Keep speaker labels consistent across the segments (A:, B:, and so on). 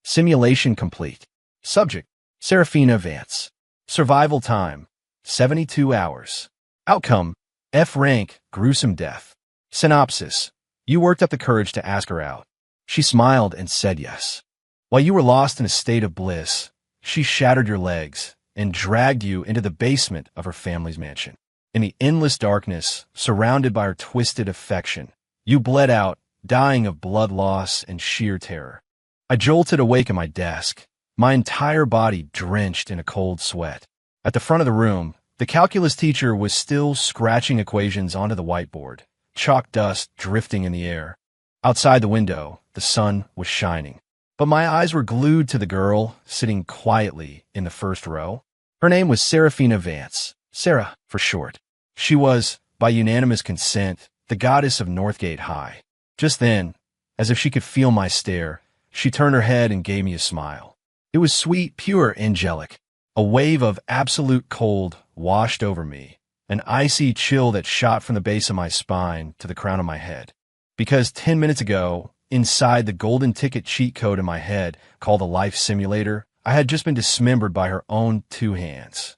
A: Simulation complete. Subject: Serafina Vance. Survival time: 72 hours. Outcome: F rank, gruesome death. Synopsis: you worked up the courage to ask her out. She smiled and said yes. While you were lost in a state of bliss, she shattered your legs and dragged you into the basement of her family's mansion. In the endless darkness, surrounded by her twisted affection, you bled out, dying of blood loss and sheer terror. I jolted awake at my desk, my entire body drenched in a cold sweat. At the front of the room, the calculus teacher was still scratching equations onto the whiteboard, chalk dust drifting in the air. Outside the window, the sun was shining. But my eyes were glued to the girl sitting quietly in the first row. Her name was Serafina Vance, Sarah for short. She was, by unanimous consent, the goddess of Northgate High. Just then, as if she could feel my stare, she turned her head and gave me a smile. It was sweet, pure, angelic. A wave of absolute cold washed over me, an icy chill that shot from the base of my spine to the crown of my head. Because 10 minutes ago, inside the golden ticket cheat code in my head called the life simulator, I had just been dismembered by her own two hands.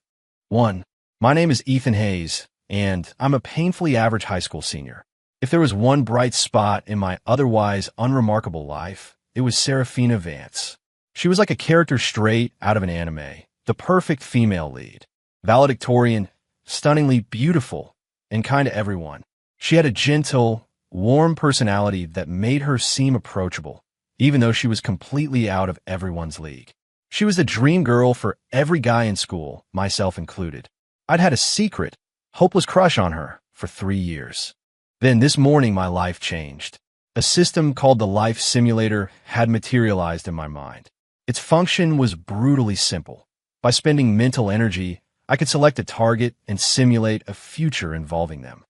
A: 1. My name is Ethan Hayes, and I'm a painfully average high school senior. If there was one bright spot in my otherwise unremarkable life, it was Serafina Vance. She was like a character straight out of an anime, the perfect female lead. Valedictorian, stunningly beautiful, and kind to everyone. She had a gentle, warm personality that made her seem approachable, even though she was completely out of everyone's league. She was the dream girl for every guy in school, myself included. I'd had a secret, hopeless crush on her for 3 years. Then this morning my life changed. A system called the life simulator had materialized in my mind. Its function was brutally simple. By spending mental energy, I could select a target and simulate a future involving them.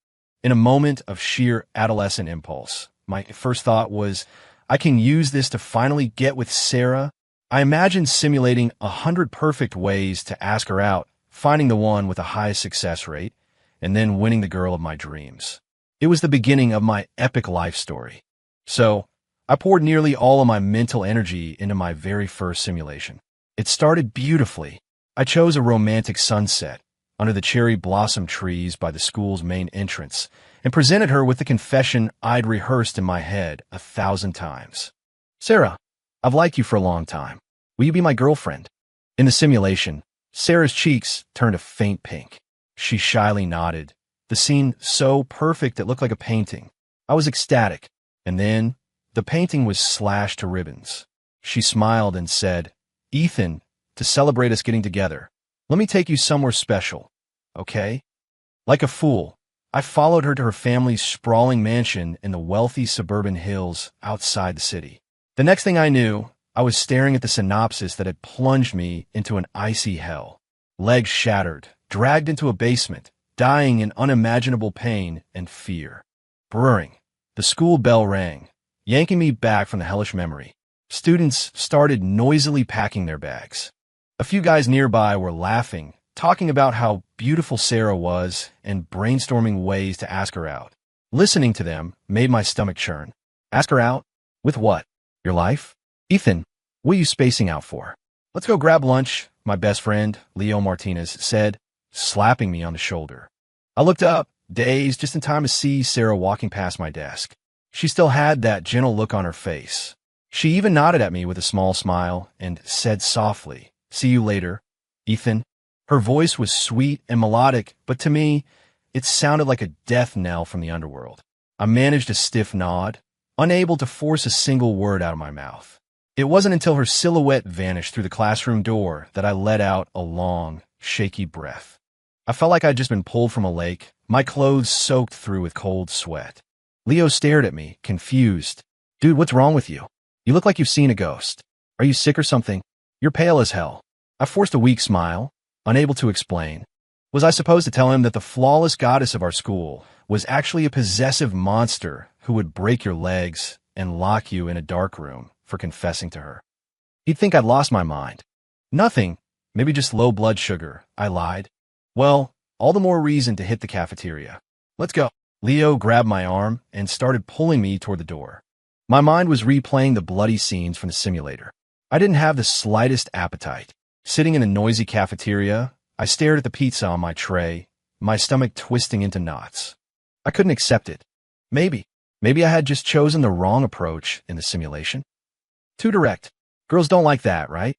A: In a moment of sheer adolescent impulse, my first thought was, I can use this to finally get with Sarah. I imagined simulating 100 perfect ways to ask her out, finding the one with the highest success rate, and then winning the girl of my dreams. It was the beginning of my epic life story. So, I poured nearly all of my mental energy into my very first simulation. It started beautifully. I chose a romantic sunset under the cherry blossom trees by the school's main entrance and presented her with the confession I'd rehearsed in my head 1,000 times. Sarah, I've liked you for a long time. Will you be my girlfriend? In the simulation, Sarah's cheeks turned a faint pink. She shyly nodded, the scene so perfect it looked like a painting. I was ecstatic, and then the painting was slashed to ribbons. She smiled and said, Ethan, to celebrate us getting together, let me take you somewhere special, okay? Like a fool, I followed her to her family's sprawling mansion in the wealthy suburban hills outside the city. The next thing I knew, I was staring at the synopsis that had plunged me into an icy hell. Legs shattered, dragged into a basement, dying in unimaginable pain and fear. Brrring. The school bell rang, yanking me back from the hellish memory. Students started noisily packing their bags. A few guys nearby were laughing, talking about how beautiful Sarah was and brainstorming ways to ask her out. Listening to them made my stomach churn. Ask her out? With what? Your life? Ethan, what are you spacing out for? Let's go grab lunch, my best friend, Leo Martinez, said, slapping me on the shoulder. I looked up, dazed, just in time to see Sarah walking past my desk. She still had that gentle look on her face. She even nodded at me with a small smile and said softly, See you later, Ethan. Her voice was sweet and melodic, but to me, it sounded like a death knell from the underworld. I managed a stiff nod, unable to force a single word out of my mouth. It wasn't until her silhouette vanished through the classroom door that I let out a long, shaky breath. I felt like I'd just been pulled from a lake, my clothes soaked through with cold sweat. Leo stared at me, confused. Dude, what's wrong with you? You look like you've seen a ghost. Are you sick or something? You're pale as hell. I forced a weak smile, unable to explain. Was I supposed to tell him that the flawless goddess of our school was actually a possessive monster who would break your legs and lock you in a dark room for confessing to her? He'd think I'd lost my mind. Nothing, maybe just low blood sugar, I lied. Well, all the more reason to hit the cafeteria. Let's go. Leo grabbed my arm and started pulling me toward the door. My mind was replaying the bloody scenes from the simulator. I didn't have the slightest appetite. Sitting in the noisy cafeteria, I stared at the pizza on my tray, my stomach twisting into knots. I couldn't accept it. Maybe I had just chosen the wrong approach in the simulation. Too direct. Girls don't like that, right?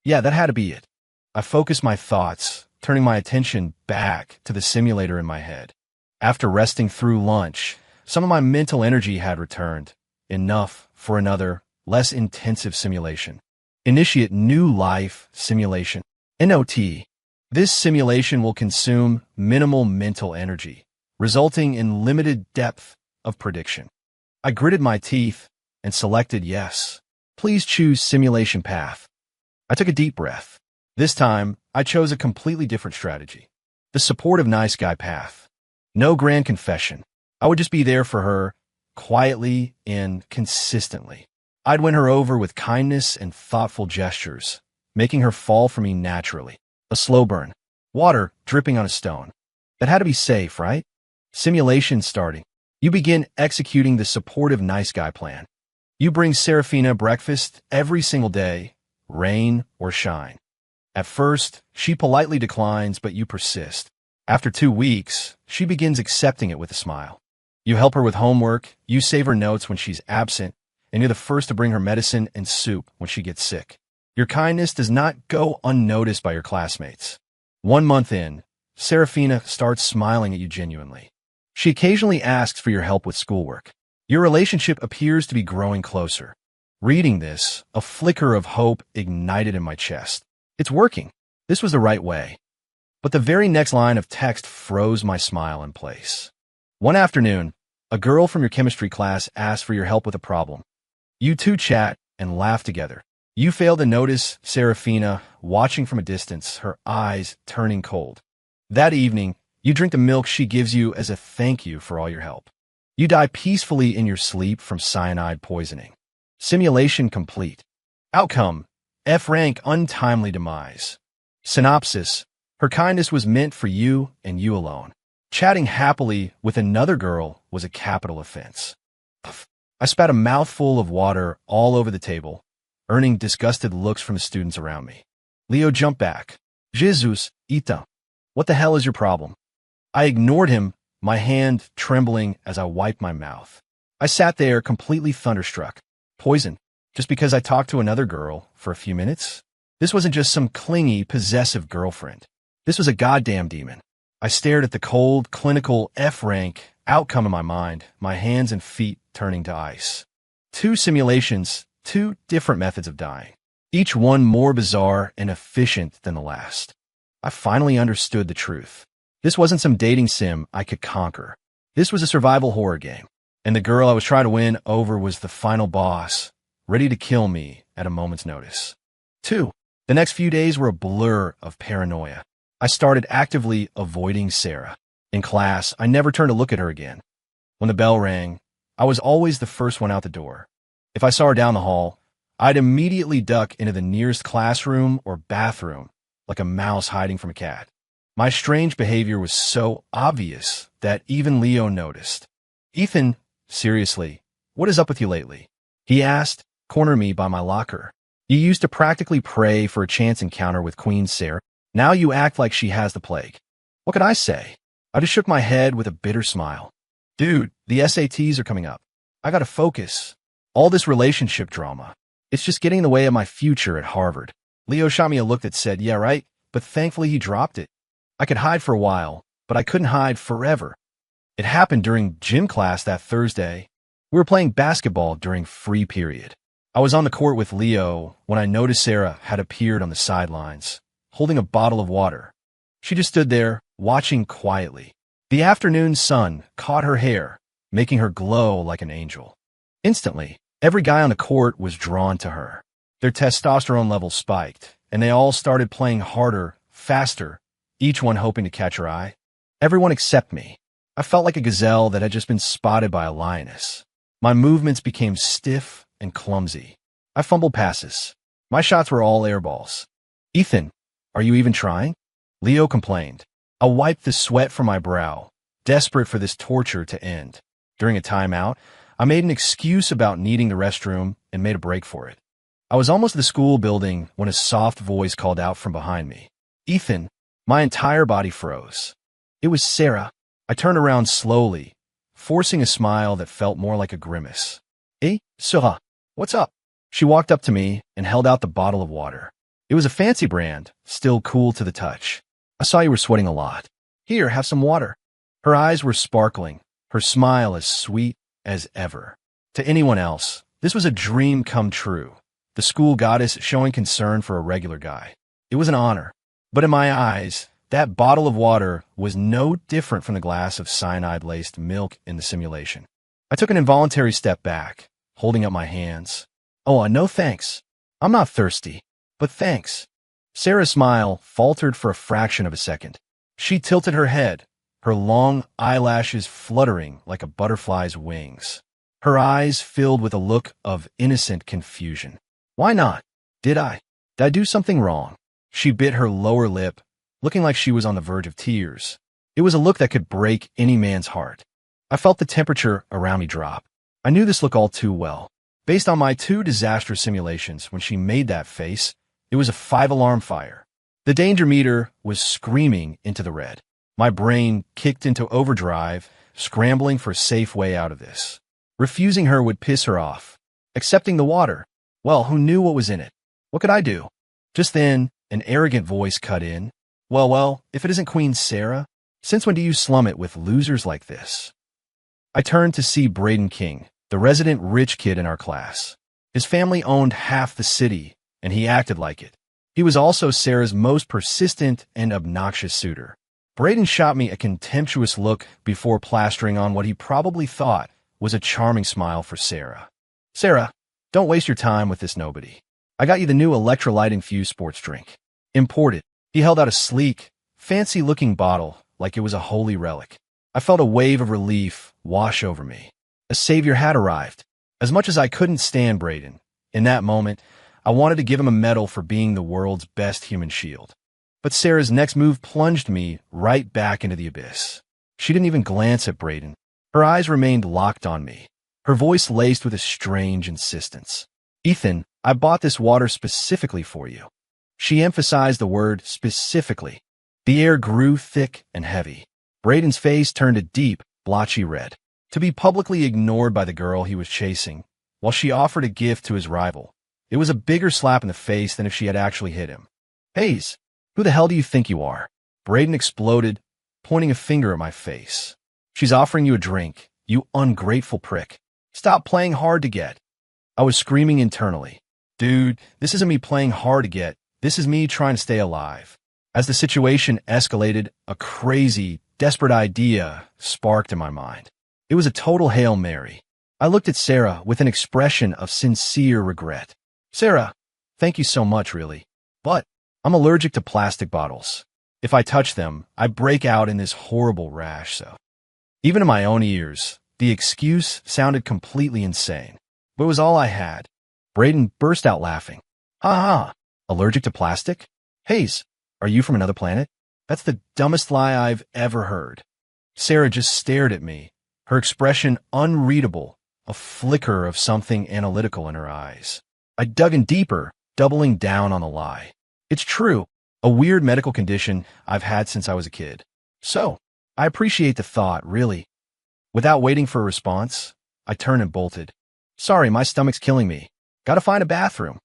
A: Yeah, that had to be it. I focused my thoughts, turning my attention back to the simulator in my head. After resting through lunch, some of my mental energy had returned, enough for another, less intensive simulation. Initiate New Life Simulation, NOT. This simulation will consume minimal mental energy, resulting in limited depth of prediction. I gritted my teeth and selected yes. Please choose simulation path. I took a deep breath. This time, I chose a completely different strategy. The supportive nice guy path. No grand confession. I would just be there for her, quietly and consistently. I'd win her over with kindness and thoughtful gestures, making her fall for me naturally. A slow burn. Water dripping on a stone. That had to be safe, right? Simulation starting. You begin executing the supportive nice guy plan. You bring Serafina breakfast every single day, rain or shine. At first, she politely declines, but you persist. After 2 weeks, she begins accepting it with a smile. You help her with homework, you save her notes when she's absent, and you're the first to bring her medicine and soup when she gets sick. Your kindness does not go unnoticed by your classmates. 1 month in, Serafina starts smiling at you genuinely. She occasionally asks for your help with schoolwork. Your relationship appears to be growing closer. Reading this, a flicker of hope ignited in my chest. It's working. This was the right way. But the very next line of text froze my smile in place. One afternoon, a girl from your chemistry class asked for your help with a problem. You two chat and laugh together. You fail to notice Serafina watching from a distance, her eyes turning cold. That evening, you drink the milk she gives you as a thank you for all your help. You die peacefully in your sleep from cyanide poisoning. Simulation complete. Outcome: F rank untimely demise. Synopsis: her kindness was meant for you and you alone. Chatting happily with another girl was a capital offense. I spat a mouthful of water all over the table, earning disgusted looks from the students around me. Leo jumped back. Jesus, Ita, what the hell is your problem? I ignored him, my hand trembling as I wiped my mouth. I sat there completely thunderstruck. Poison, just because I talked to another girl for a few minutes? This wasn't just some clingy, possessive girlfriend. This was a goddamn demon. I stared at the cold, clinical F-rank outcome in my mind, my hands and feet turning to ice. 2 simulations, 2 different methods of dying, each one more bizarre and efficient than the last. I finally understood the truth. This wasn't some dating sim I could conquer. This was a survival horror game, and the girl I was trying to win over was the final boss, ready to kill me at a moment's notice. 2. The next few days were a blur of paranoia. I started actively avoiding Sarah. In class, I never turned to look at her again. When the bell rang, I was always the first one out the door. If I saw her down the hall, I'd immediately duck into the nearest classroom or bathroom, like a mouse hiding from a cat. My strange behavior was so obvious that even Leo noticed. Ethan, seriously, what is up with you lately? He asked, cornering me by my locker. You used to practically pray for a chance encounter with Queen Sarah. Now you act like she has the plague. What could I say? I just shook my head with a bitter smile. Dude, the SATs are coming up. I gotta focus. All this relationship drama, it's just getting in the way of my future at Harvard. Leo shot me a look that said, yeah, right, but thankfully he dropped it. I could hide for a while, but I couldn't hide forever. It happened during gym class that Thursday. We were playing basketball during free period. I was on the court with Leo when I noticed Sarah had appeared on the sidelines, holding a bottle of water. She just stood there, watching quietly. The afternoon sun caught her hair, making her glow like an angel. Instantly, every guy on the court was drawn to her. Their testosterone levels spiked, and they all started playing harder, faster, each one hoping to catch her eye. Everyone except me. I felt like a gazelle that had just been spotted by a lioness. My movements became stiff and clumsy. I fumbled passes. My shots were all air balls. Ethan, are you even trying? Leo complained. I wiped the sweat from my brow, desperate for this torture to end. During a timeout, I made an excuse about needing the restroom and made a break for it. I was almost at the school building when a soft voice called out from behind me. Ethan. My entire body froze. It was Sarah. I turned around slowly, forcing a smile that felt more like a grimace. Eh, Sarah, what's up? She walked up to me and held out the bottle of water. It was a fancy brand, still cool to the touch. I saw you were sweating a lot. Here, have some water. Her eyes were sparkling, her smile as sweet as ever. To anyone else, this was a dream come true. The school goddess showing concern for a regular guy. It was an honor. But in my eyes, that bottle of water was no different from the glass of cyanide-laced milk in the simulation. I took an involuntary step back, holding up my hands. Oh, no thanks. I'm not thirsty, but thanks. Sarah's smile faltered for a fraction of a second. She tilted her head, her long eyelashes fluttering like a butterfly's wings. Her eyes filled with a look of innocent confusion. Why not? Did I do something wrong? She bit her lower lip, looking like she was on the verge of tears. It was a look that could break any man's heart. I felt the temperature around me drop. I knew this look all too well. Based on my 2 disastrous simulations, when she made that face, it was a 5-alarm fire. The danger meter was screaming into the red. My brain kicked into overdrive, scrambling for a safe way out of this. Refusing her would piss her off. Accepting the water, well, who knew what was in it? What could I do? Just then, an arrogant voice cut in. Well, if it isn't Queen Sarah, since when do you slum it with losers like this? I turned to see Braden King, the resident rich kid in our class. His family owned half the city, and he acted like it. He was also Sarah's most persistent and obnoxious suitor. Braden shot me a contemptuous look before plastering on what he probably thought was a charming smile for Sarah. Sarah, don't waste your time with this nobody. I got you the new electrolyte-infused sports drink. Imported. He held out a sleek, fancy-looking bottle like it was a holy relic. I felt a wave of relief wash over me. A savior had arrived. As much as I couldn't stand Braden, in that moment, I wanted to give him a medal for being the world's best human shield. But Sarah's next move plunged me right back into the abyss. She didn't even glance at Braden. Her eyes remained locked on me, her voice laced with a strange insistence. Ethan, I bought this water specifically for you. She emphasized the word specifically. The air grew thick and heavy. Braden's face turned a deep, blotchy red. To be publicly ignored by the girl he was chasing, while she offered a gift to his rival, it was a bigger slap in the face than if she had actually hit him. Hayes, who the hell do you think you are? Braden exploded, pointing a finger at my face. She's offering you a drink, you ungrateful prick. Stop playing hard to get. I was screaming internally. Dude, this isn't me playing hard to get. This is me trying to stay alive. As the situation escalated, a crazy, desperate idea sparked in my mind. It was a total Hail Mary. I looked at Sarah with an expression of sincere regret. Sarah, thank you so much, really. But I'm allergic to plastic bottles. If I touch them, I break out in this horrible rash, so. Even in my own ears, the excuse sounded completely insane. But it was all I had. Braden burst out laughing. Ha ha, allergic to plastic? Hayes, are you from another planet? That's the dumbest lie I've ever heard. Sarah just stared at me, her expression unreadable, a flicker of something analytical in her eyes. I dug in deeper, doubling down on the lie. It's true, a weird medical condition I've had since I was a kid. So, I appreciate the thought, really. Without waiting for a response, I turned and bolted. Sorry, my stomach's killing me. Gotta find a bathroom.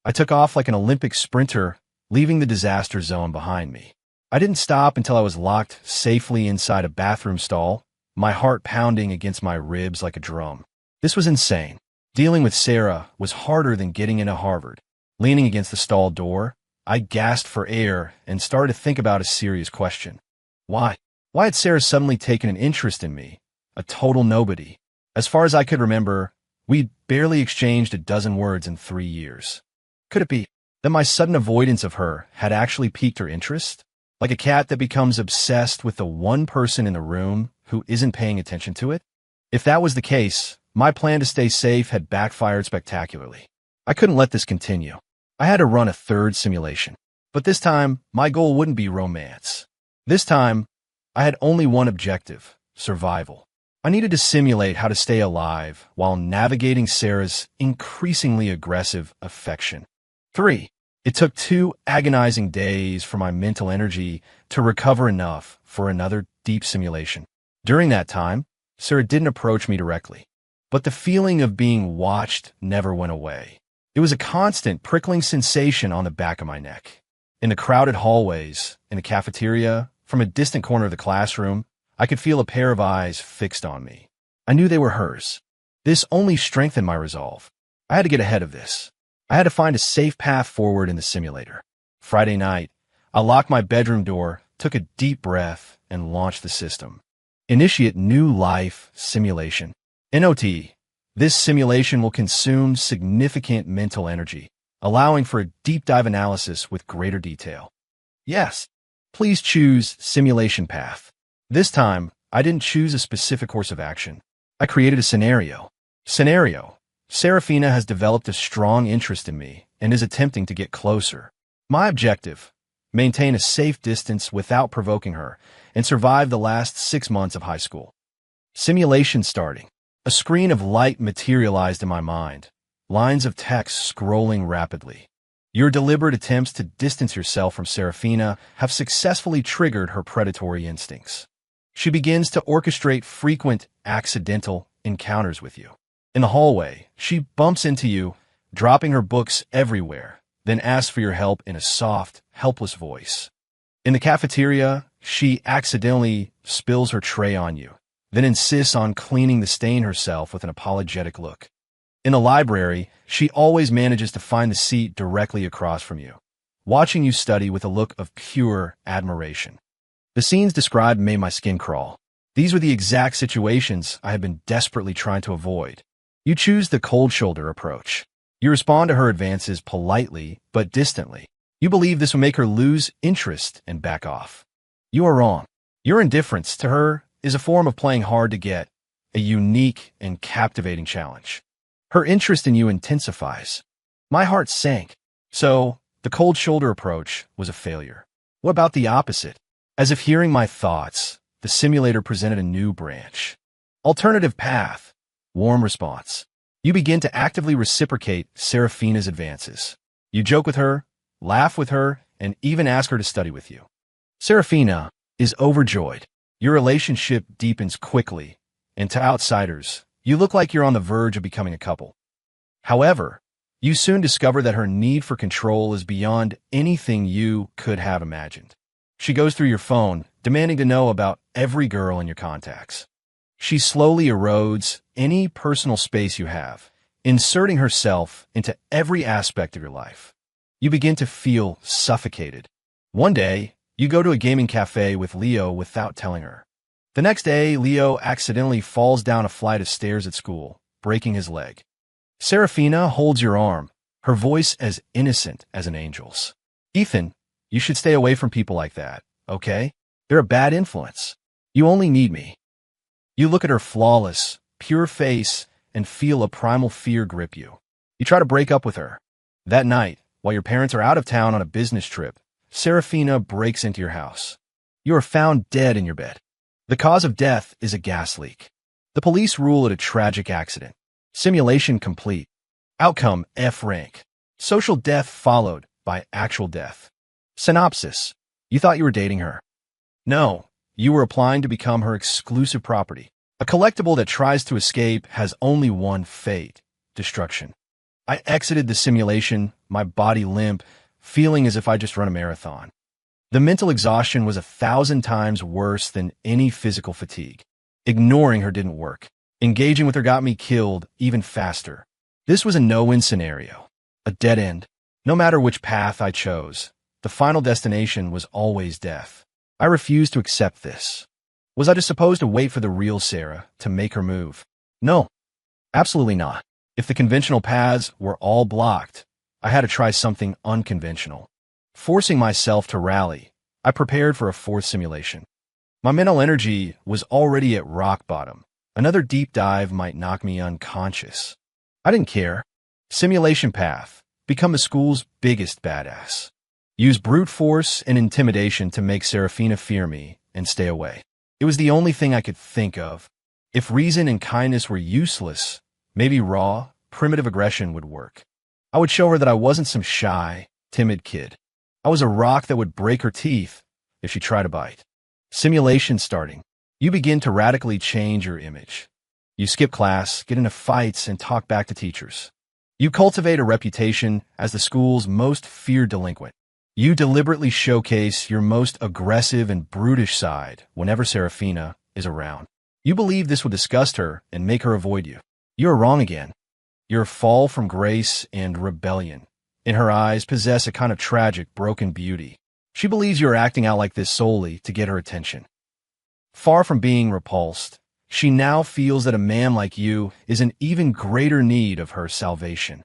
A: I took off like an Olympic sprinter, leaving the disaster zone behind me. I didn't stop until I was locked safely inside a bathroom stall, my heart pounding against my ribs like a drum. This was insane. Dealing with Sarah was harder than getting into Harvard. Leaning against the stall door, I gasped for air and started to think about a serious question. Why? Why had Sarah suddenly taken an interest in me? A total nobody. As far as I could remember, we'd barely exchanged a dozen words in 3 years. Could it be that my sudden avoidance of her had actually piqued her interest? Like a cat that becomes obsessed with the one person in the room who isn't paying attention to it? If that was the case, my plan to stay safe had backfired spectacularly. I couldn't let this continue. I had to run a third simulation. But this time, my goal wouldn't be romance. This time, I had only one objective: survival. I needed to simulate how to stay alive while navigating Sarah's increasingly aggressive affection. 3. It took 2 agonizing days for my mental energy to recover enough for another deep simulation. During that time, Sarah didn't approach me directly, but the feeling of being watched never went away. It was a constant prickling sensation on the back of my neck. In the crowded hallways, in the cafeteria, from a distant corner of the classroom, I could feel a pair of eyes fixed on me. I knew they were hers. This only strengthened my resolve. I had to get ahead of this. I had to find a safe path forward in the simulator. Friday night, I locked my bedroom door, took a deep breath, and launched the system. Initiate New Life Simulation. NOT. This simulation will consume significant mental energy, allowing for a deep dive analysis with greater detail. Yes, please choose Simulation Path. This time, I didn't choose a specific course of action. I created a scenario. Scenario. Serafina has developed a strong interest in me and is attempting to get closer. My objective: maintain a safe distance without provoking her and survive the last 6 months of high school. Simulation starting. A screen of light materialized in my mind, lines of text scrolling rapidly. Your deliberate attempts to distance yourself from Serafina have successfully triggered her predatory instincts. She begins to orchestrate frequent, accidental encounters with you. In the hallway, she bumps into you, dropping her books everywhere, then asks for your help in a soft, helpless voice. In the cafeteria, she accidentally spills her tray on you, then insists on cleaning the stain herself with an apologetic look. In the library, she always manages to find the seat directly across from you, watching you study with a look of pure admiration. The scenes described made my skin crawl. These were the exact situations I had been desperately trying to avoid. You choose the cold shoulder approach. You respond to her advances politely but distantly. You believe this will make her lose interest and back off. You are wrong. Your indifference to her is a form of playing hard to get, a unique and captivating challenge. Her interest in you intensifies. My heart sank. So, the cold shoulder approach was a failure. What about the opposite? As if hearing my thoughts, the simulator presented a new branch. Alternative path. Warm response. You begin to actively reciprocate Serafina's advances. You joke with her, laugh with her, and even ask her to study with you. Serafina is overjoyed. Your relationship deepens quickly, and to outsiders, you look like you're on the verge of becoming a couple. However, you soon discover that her need for control is beyond anything you could have imagined. She goes through your phone, demanding to know about every girl in your contacts. She slowly erodes any personal space you have, inserting herself into every aspect of your life. You begin to feel suffocated. One day, you go to a gaming cafe with Leo without telling her. The next day, Leo accidentally falls down a flight of stairs at school, breaking his leg. Serafina holds your arm, her voice as innocent as an angel's. Ethan, you should stay away from people like that, okay? They're a bad influence. You only need me. You look at her flawless, pure face and feel a primal fear grip you. You try to break up with her. That night, while your parents are out of town on a business trip, Serafina breaks into your house. You are found dead in your bed. The cause of death is a gas leak. The police rule it a tragic accident. Simulation complete. Outcome F rank. Social death followed by actual death. Synopsis. You thought you were dating her. No, you were applying to become her exclusive property. A collectible that tries to escape has only one fate: destruction. I exited the simulation, my body limp, feeling as if I just run a marathon. The mental exhaustion was 1,000 times worse than any physical fatigue. Ignoring her didn't work. Engaging with her got me killed even faster. This was a no-win scenario, a dead end. No matter which path I chose, the final destination was always death. I refused to accept this. Was I just supposed to wait for the real Sarah to make her move? No, absolutely not. If the conventional paths were all blocked, I had to try something unconventional. Forcing myself to rally, I prepared for a fourth simulation. My mental energy was already at rock bottom. Another deep dive might knock me unconscious. I didn't care. Simulation path. Become the school's biggest badass. Use brute force and intimidation to make Serafina fear me and stay away. It was the only thing I could think of. If reason and kindness were useless, maybe raw, primitive aggression would work. I would show her that I wasn't some shy, timid kid. I was a rock that would break her teeth if she tried to bite. Simulation starting. You begin to radically change your image. You skip class, get into fights, and talk back to teachers. You cultivate a reputation as the school's most feared delinquent. You deliberately showcase your most aggressive and brutish side whenever Serafina is around. You believe this will disgust her and make her avoid you. You're wrong again. Your fall from grace and rebellion, in her eyes, possess a kind of tragic, broken beauty. She believes you are acting out like this solely to get her attention. Far from being repulsed, she now feels that a man like you is in even greater need of her salvation.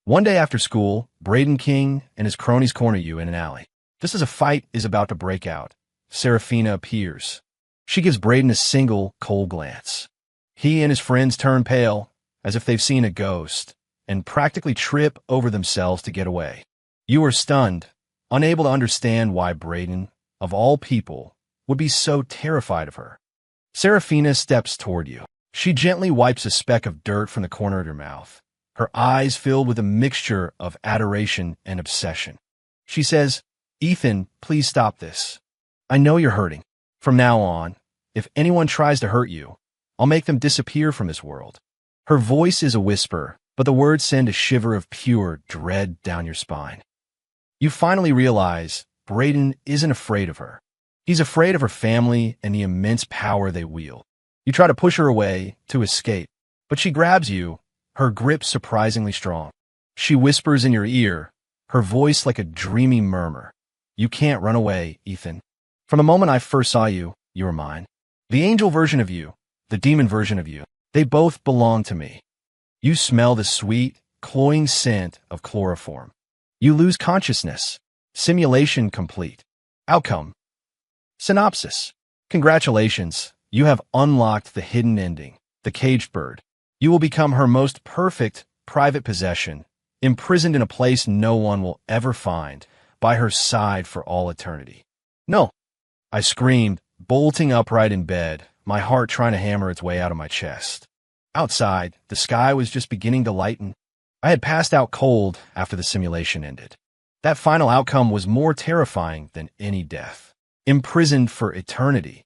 A: One day after school, Braden King and his cronies corner you in an alley. Just as a fight is about to break out, Serafina appears. She gives Braden a single, cold glance. He and his friends turn pale, as if they've seen a ghost, and practically trip over themselves to get away. You are stunned, unable to understand why Braden, of all people, would be so terrified of her. Serafina steps toward you. She gently wipes a speck of dirt from the corner of her mouth, her eyes filled with a mixture of adoration and obsession. She says, "Ethan, please stop this. I know you're hurting. From now on, if anyone tries to hurt you, I'll make them disappear from this world." Her voice is a whisper, but the words send a shiver of pure dread down your spine. You finally realize Braden isn't afraid of her. He's afraid of her family and the immense power they wield. You try to push her away, to escape, but she grabs you, her grip surprisingly strong. She whispers in your ear, her voice like a dreamy murmur. "You can't run away, Ethan. From the moment I first saw you, you were mine. The angel version of you, the demon version of you, they both belong to me." You smell the sweet, cloying scent of chloroform. You lose consciousness. Simulation complete. Outcome. Synopsis. Congratulations, you have unlocked the hidden ending, the caged bird. You will become her most perfect private possession, imprisoned in a place no one will ever find, by her side for all eternity. "No," I screamed, bolting upright in bed, my heart trying to hammer its way out of my chest. Outside, the sky was just beginning to lighten. I had passed out cold after the simulation ended. That final outcome was more terrifying than any death. Imprisoned for eternity.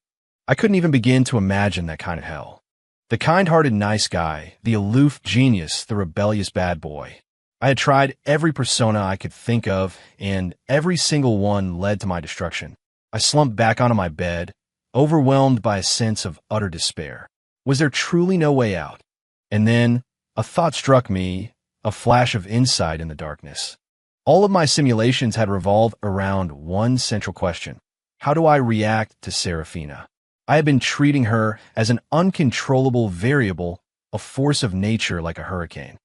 A: I couldn't even begin to imagine that kind of hell. The kind-hearted nice guy, the aloof genius, the rebellious bad boy. I had tried every persona I could think of, and every single one led to my destruction. I slumped back onto my bed, overwhelmed by a sense of utter despair. Was there truly no way out? And then a thought struck me, a flash of insight in the darkness. All of my simulations had revolved around one central question. How do I react to Serafina? I had been treating her as an uncontrollable variable, a force of nature like a hurricane.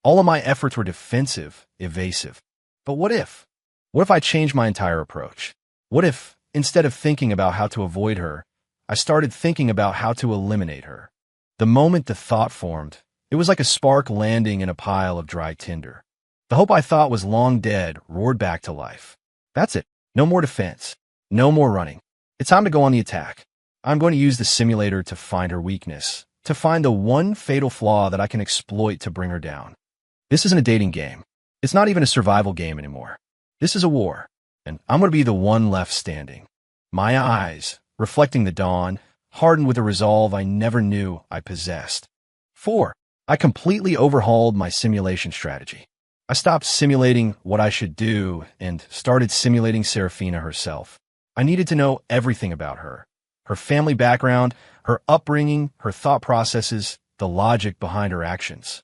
A: All of my efforts were defensive, evasive. But what if? What if I changed my entire approach? What if, instead of thinking about how to avoid her, I started thinking about how to eliminate her? The moment the thought formed, it was like a spark landing in a pile of dry tinder. The hope I thought was long dead roared back to life. That's it. No more defense. No more running. It's time to go on the attack. I'm going to use the simulator to find her weakness, to find the one fatal flaw that I can exploit to bring her down. This isn't a dating game. It's not even a survival game anymore. This is a war, and I'm going to be the one left standing. My eyes, reflecting the dawn, hardened with a resolve I never knew I possessed. 4. I completely overhauled my simulation strategy. I stopped simulating what I should do and started simulating Serafina herself. I needed to know everything about her. Her family background, her upbringing, her thought processes, the logic behind her actions.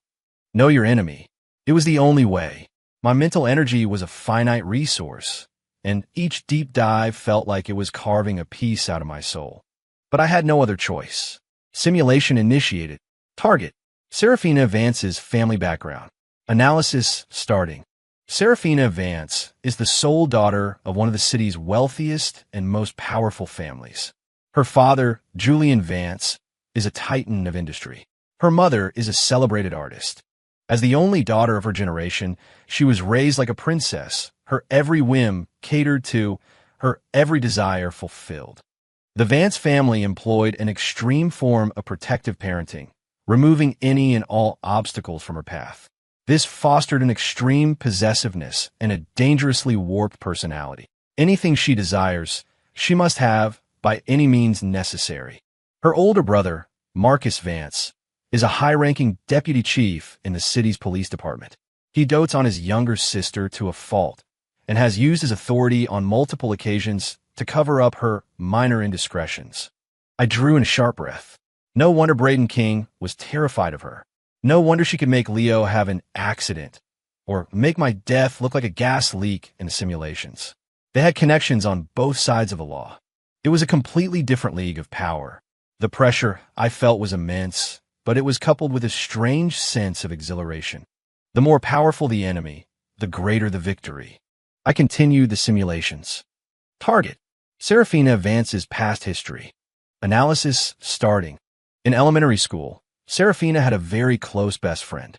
A: Know your enemy. It was the only way. My mental energy was a finite resource, and each deep dive felt like it was carving a piece out of my soul. But I had no other choice. Simulation initiated. Target. Serafina Vance's family background. Analysis starting. Serafina Vance is the sole daughter of one of the city's wealthiest and most powerful families. Her father, Julian Vance, is a titan of industry. Her mother is a celebrated artist. As the only daughter of her generation, she was raised like a princess, her every whim catered to, her every desire fulfilled. The Vance family employed an extreme form of protective parenting, removing any and all obstacles from her path. This fostered an extreme possessiveness and a dangerously warped personality. Anything she desires, she must have by any means necessary. Her older brother, Marcus Vance, is a high-ranking deputy chief in the city's police department. He dotes on his younger sister to a fault and has used his authority on multiple occasions to cover up her minor indiscretions. I drew in a sharp breath. No wonder Braden King was terrified of her. No wonder she could make Leo have an accident or make my death look like a gas leak in the simulations. They had connections on both sides of the law. It was a completely different league of power. The pressure I felt was immense, but it was coupled with a strange sense of exhilaration. The more powerful the enemy, the greater the victory. I continued the simulations. Target: Serafina Vance's past history. Analysis starting. In elementary school, Serafina had a very close best friend.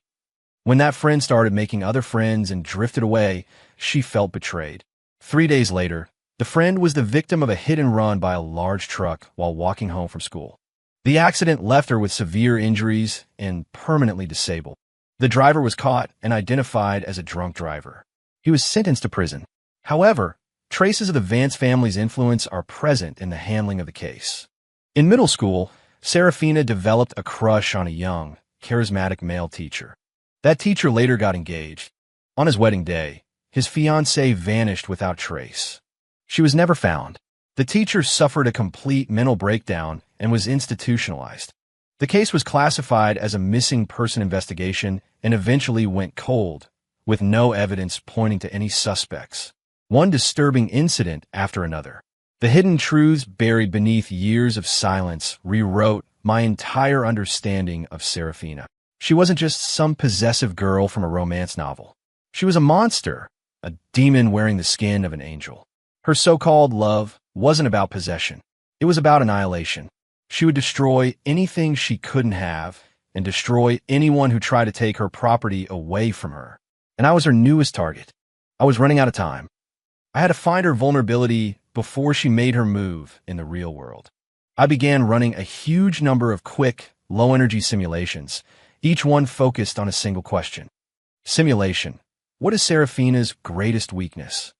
A: When that friend started making other friends and drifted away, she felt betrayed. 3 days later, the friend was the victim of a hit and run by a large truck while walking home from school. The accident left her with severe injuries and permanently disabled. The driver was caught and identified as a drunk driver. He was sentenced to prison. However, traces of the Vance family's influence are present in the handling of the case. In middle school, Serafina developed a crush on a young, charismatic male teacher. That teacher later got engaged. On his wedding day, his fiancée vanished without trace. She was never found. The teacher suffered a complete mental breakdown and was institutionalized. The case was classified as a missing person investigation and eventually went cold, with no evidence pointing to any suspects. One disturbing incident after another. The hidden truths buried beneath years of silence rewrote my entire understanding of Serafina. She wasn't just some possessive girl from a romance novel. She was a monster, a demon wearing the skin of an angel. Her so-called love wasn't about possession. It was about annihilation. She would destroy anything she couldn't have and destroy anyone who tried to take her property away from her. And I was her newest target. I was running out of time. I had to find her vulnerability before she made her move in the real world. I began running a huge number of quick, low-energy simulations, each one focused on a single question. Simulation: what is Serafina's greatest weakness?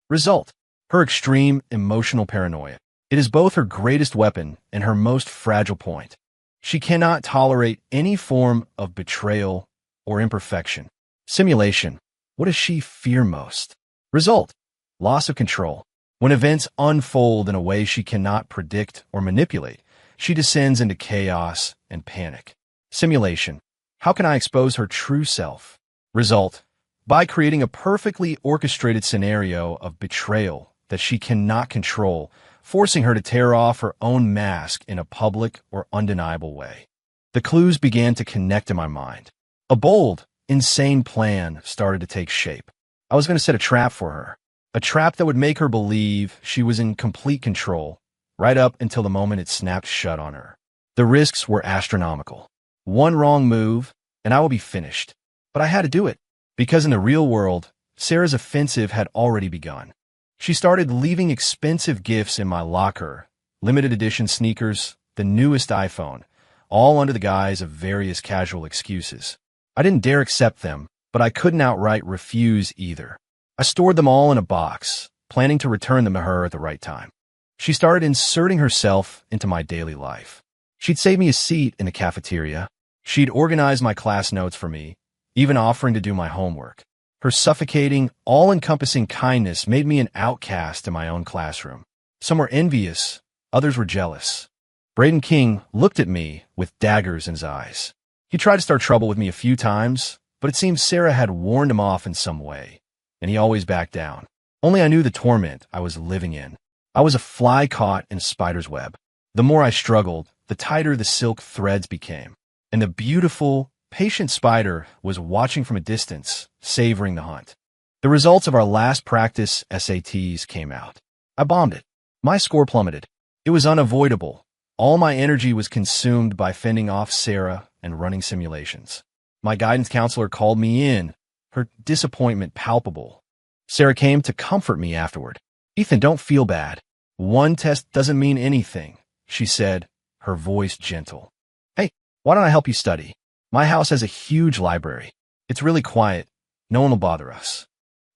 A: Result: her extreme emotional paranoia. It is both her greatest weapon and her most fragile point. She cannot tolerate any form of betrayal or imperfection. Simulation: what does she fear most? Result: loss of control. When events unfold in a way she cannot predict or manipulate, she descends into chaos and panic. Simulation: how can I expose her true self? Result: by creating a perfectly orchestrated scenario of betrayal that she cannot control, forcing her to tear off her own mask in a public or undeniable way. The clues began to connect in my mind. A bold, insane plan started to take shape. I was going to set a trap for her. A trap that would make her believe she was in complete control, right up until the moment it snapped shut on her. The risks were astronomical. One wrong move, and I will be finished. But I had to do it, because in the real world, Sarah's offensive had already begun. She started leaving expensive gifts in my locker, limited edition sneakers, the newest iPhone, all under the guise of various casual excuses. I didn't dare accept them, but I couldn't outright refuse either. I stored them all in a box, planning to return them to her at the right time. She started inserting herself into my daily life. She'd save me a seat in the cafeteria. She'd organize my class notes for me, even offering to do my homework. Her suffocating, all-encompassing kindness made me an outcast in my own classroom. Some were envious, others were jealous. Braden King looked at me with daggers in his eyes. He tried to start trouble with me a few times, but it seemed Sarah had warned him off in some way, and he always backed down. Only I knew the torment I was living in. I was a fly caught in a spider's web. The more I struggled, the tighter the silk threads became, and the beautiful, patient spider was watching from a distance, savoring the hunt. The results of our last practice SATs came out. I bombed it. My score plummeted. It was unavoidable. All my energy was consumed by fending off Sarah and running simulations. My guidance counselor called me in, her disappointment palpable. Sarah came to comfort me afterward. "Ethan, don't feel bad. One test doesn't mean anything, she said, her voice gentle. Hey, why don't I help you study? My house has a huge library. It's really quiet. No one will bother us.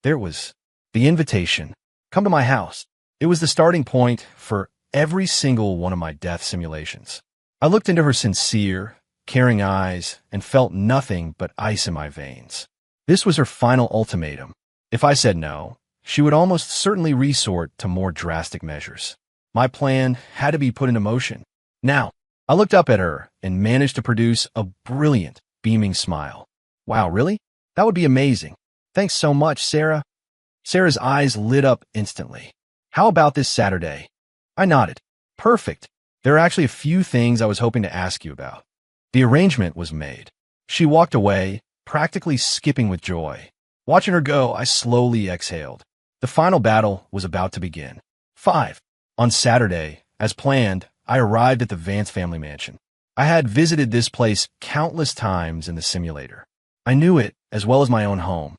A: There it was. The invitation. Come to my house. It was the starting point for every single one of my death simulations. I looked into her sincere, caring eyes and felt nothing but ice in my veins. This was her final ultimatum. If I said no, she would almost certainly resort to more drastic measures. My plan had to be put into motion. Now, I looked up at her and managed to produce a brilliant, beaming smile. Wow, really? That would be amazing. Thanks so much, Sarah. Sarah's eyes lit up instantly. How about this Saturday? I nodded. Perfect. There are actually a few things I was hoping to ask you about. The arrangement was made. She walked away, practically skipping with joy. Watching her go, I slowly exhaled. The final battle was about to begin. 5. On Saturday, as planned, I arrived at the Vance family mansion. I had visited this place countless times in the simulator. I knew it as well as my own home.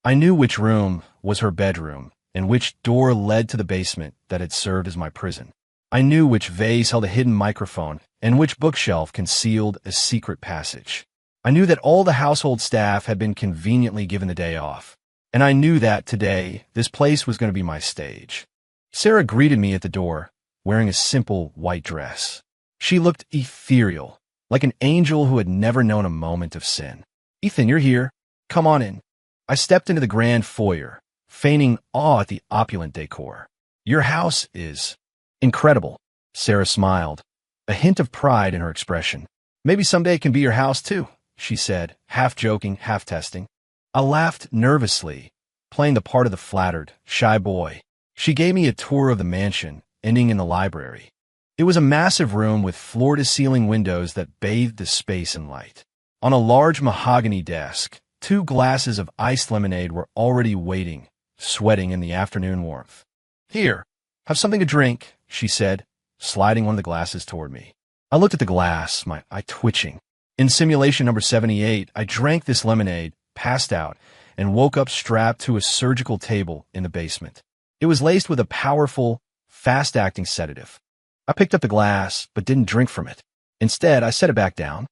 A: I knew which room was her bedroom and which door led to the basement that had served as my prison. I knew which vase held a hidden microphone and which bookshelf concealed a secret passage. I knew that all the household staff had been conveniently given the day off. And I knew that today, this place was going to be my stage. Sarah greeted me at the door, wearing a simple white dress. She looked ethereal, like an angel who had never known a moment of sin. Ethan, you're here. Come on in. I stepped into the grand foyer, feigning awe at the opulent decor. Your house is incredible. Sarah smiled, a hint of pride in her expression. Maybe someday it can be your house too, she said, half joking, half testing. I laughed nervously, playing the part of the flattered, shy boy. She gave me a tour of the mansion, ending in the library. It was a massive room with floor-to-ceiling windows that bathed the space in light. On a large mahogany desk, 2 glasses of iced lemonade were already waiting, sweating in the afternoon warmth. Here, have something to drink, she said, sliding one of the glasses toward me. I looked at the glass, my eye twitching. In simulation number 78, I drank this lemonade, passed out, and woke up strapped to a surgical table in the basement. It was laced with a powerful, fast-acting sedative. I picked up the glass, but didn't drink from it. Instead, I set it back down.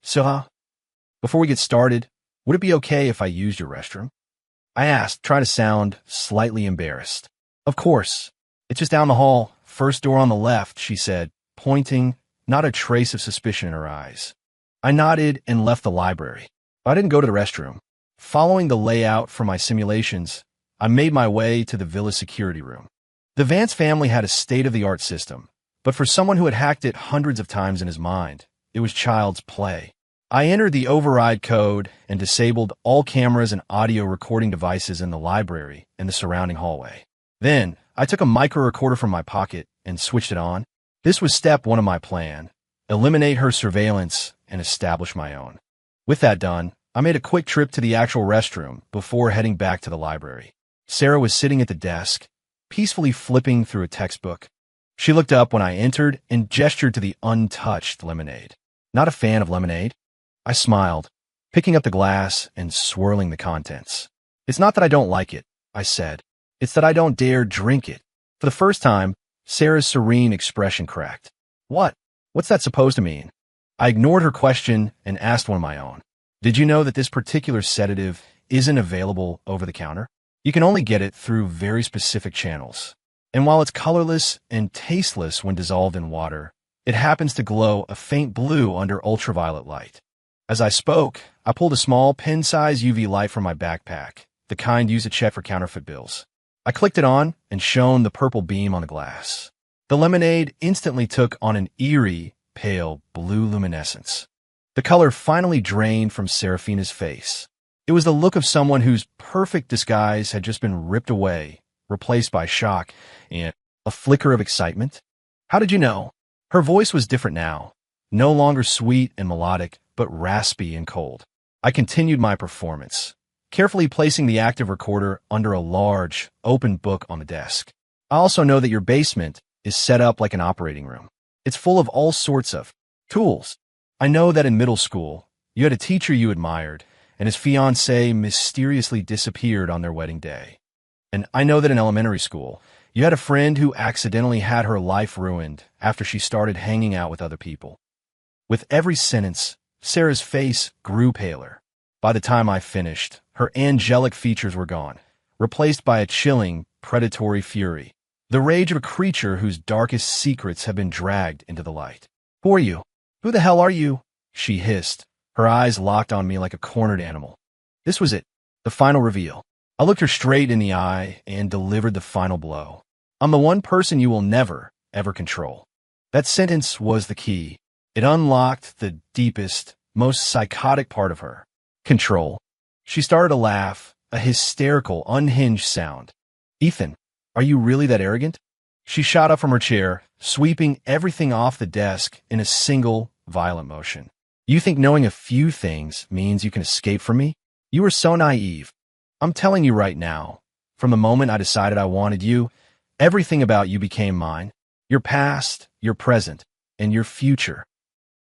A: Sera? Before we get started, would it be okay if I used your restroom? I asked, trying to sound slightly embarrassed. Of course. It's just down the hall, first door on the left, she said, pointing, not a trace of suspicion in her eyes. I nodded and left the library. I didn't go to the restroom. Following the layout for my simulations, I made my way to the villa security room. The Vance family had a state-of-the-art system, but for someone who had hacked it hundreds of times in his mind, it was child's play. I entered the override code and disabled all cameras and audio recording devices in the library and the surrounding hallway. Then, I took a micro recorder from my pocket and switched it on. This was step 1 of my plan: eliminate her surveillance and establish my own. With that done, I made a quick trip to the actual restroom before heading back to the library. Sarah was sitting at the desk, peacefully flipping through a textbook. She looked up when I entered and gestured to the untouched lemonade. Not a fan of lemonade? I smiled, picking up the glass and swirling the contents. It's not that I don't like it, I said. It's that I don't dare drink it. For the first time, Sarah's serene expression cracked. What? What's that supposed to mean? I ignored her question and asked one of my own. Did you know that this particular sedative isn't available over the counter? You can only get it through very specific channels. And while it's colorless and tasteless when dissolved in water, it happens to glow a faint blue under ultraviolet light. As I spoke, I pulled a small pen-size UV light from my backpack, the kind used to check for counterfeit bills. I clicked it on and shone the purple beam on the glass. The lemonade instantly took on an eerie, pale blue luminescence. The color finally drained from Serafina's face. It was the look of someone whose perfect disguise had just been ripped away, replaced by shock and a flicker of excitement. How did you know? Her voice was different now, no longer sweet and melodic, but raspy and cold. I continued my performance, carefully placing the active recorder under a large, open book on the desk. I also know that your basement is set up like an operating room. It's full of all sorts of tools. I know that in middle school, you had a teacher you admired, and his fiancée mysteriously disappeared on their wedding day. And I know that in elementary school, You had a friend who accidentally had her life ruined after she started hanging out with other people. With every sentence, Sarah's face grew paler. By the time I finished, her angelic features were gone, replaced by a chilling, predatory fury. The rage of a creature whose darkest secrets have been dragged into the light. "Who are you? Who the hell are you?" she hissed, her eyes locked on me like a cornered animal. This was it, the final reveal. I looked her straight in the eye and delivered the final blow. "I'm the one person you will never, ever control." That sentence was the key. It unlocked the deepest, most psychotic part of her. Control. She started to laugh, a hysterical, unhinged sound. "Ethan, are you really that arrogant?" She shot up from her chair, sweeping everything off the desk in a single, violent motion. "You think knowing a few things means you can escape from me? You are so naive. I'm telling you right now, from the moment I decided I wanted you, everything about you became mine. Your past, your present, and your future.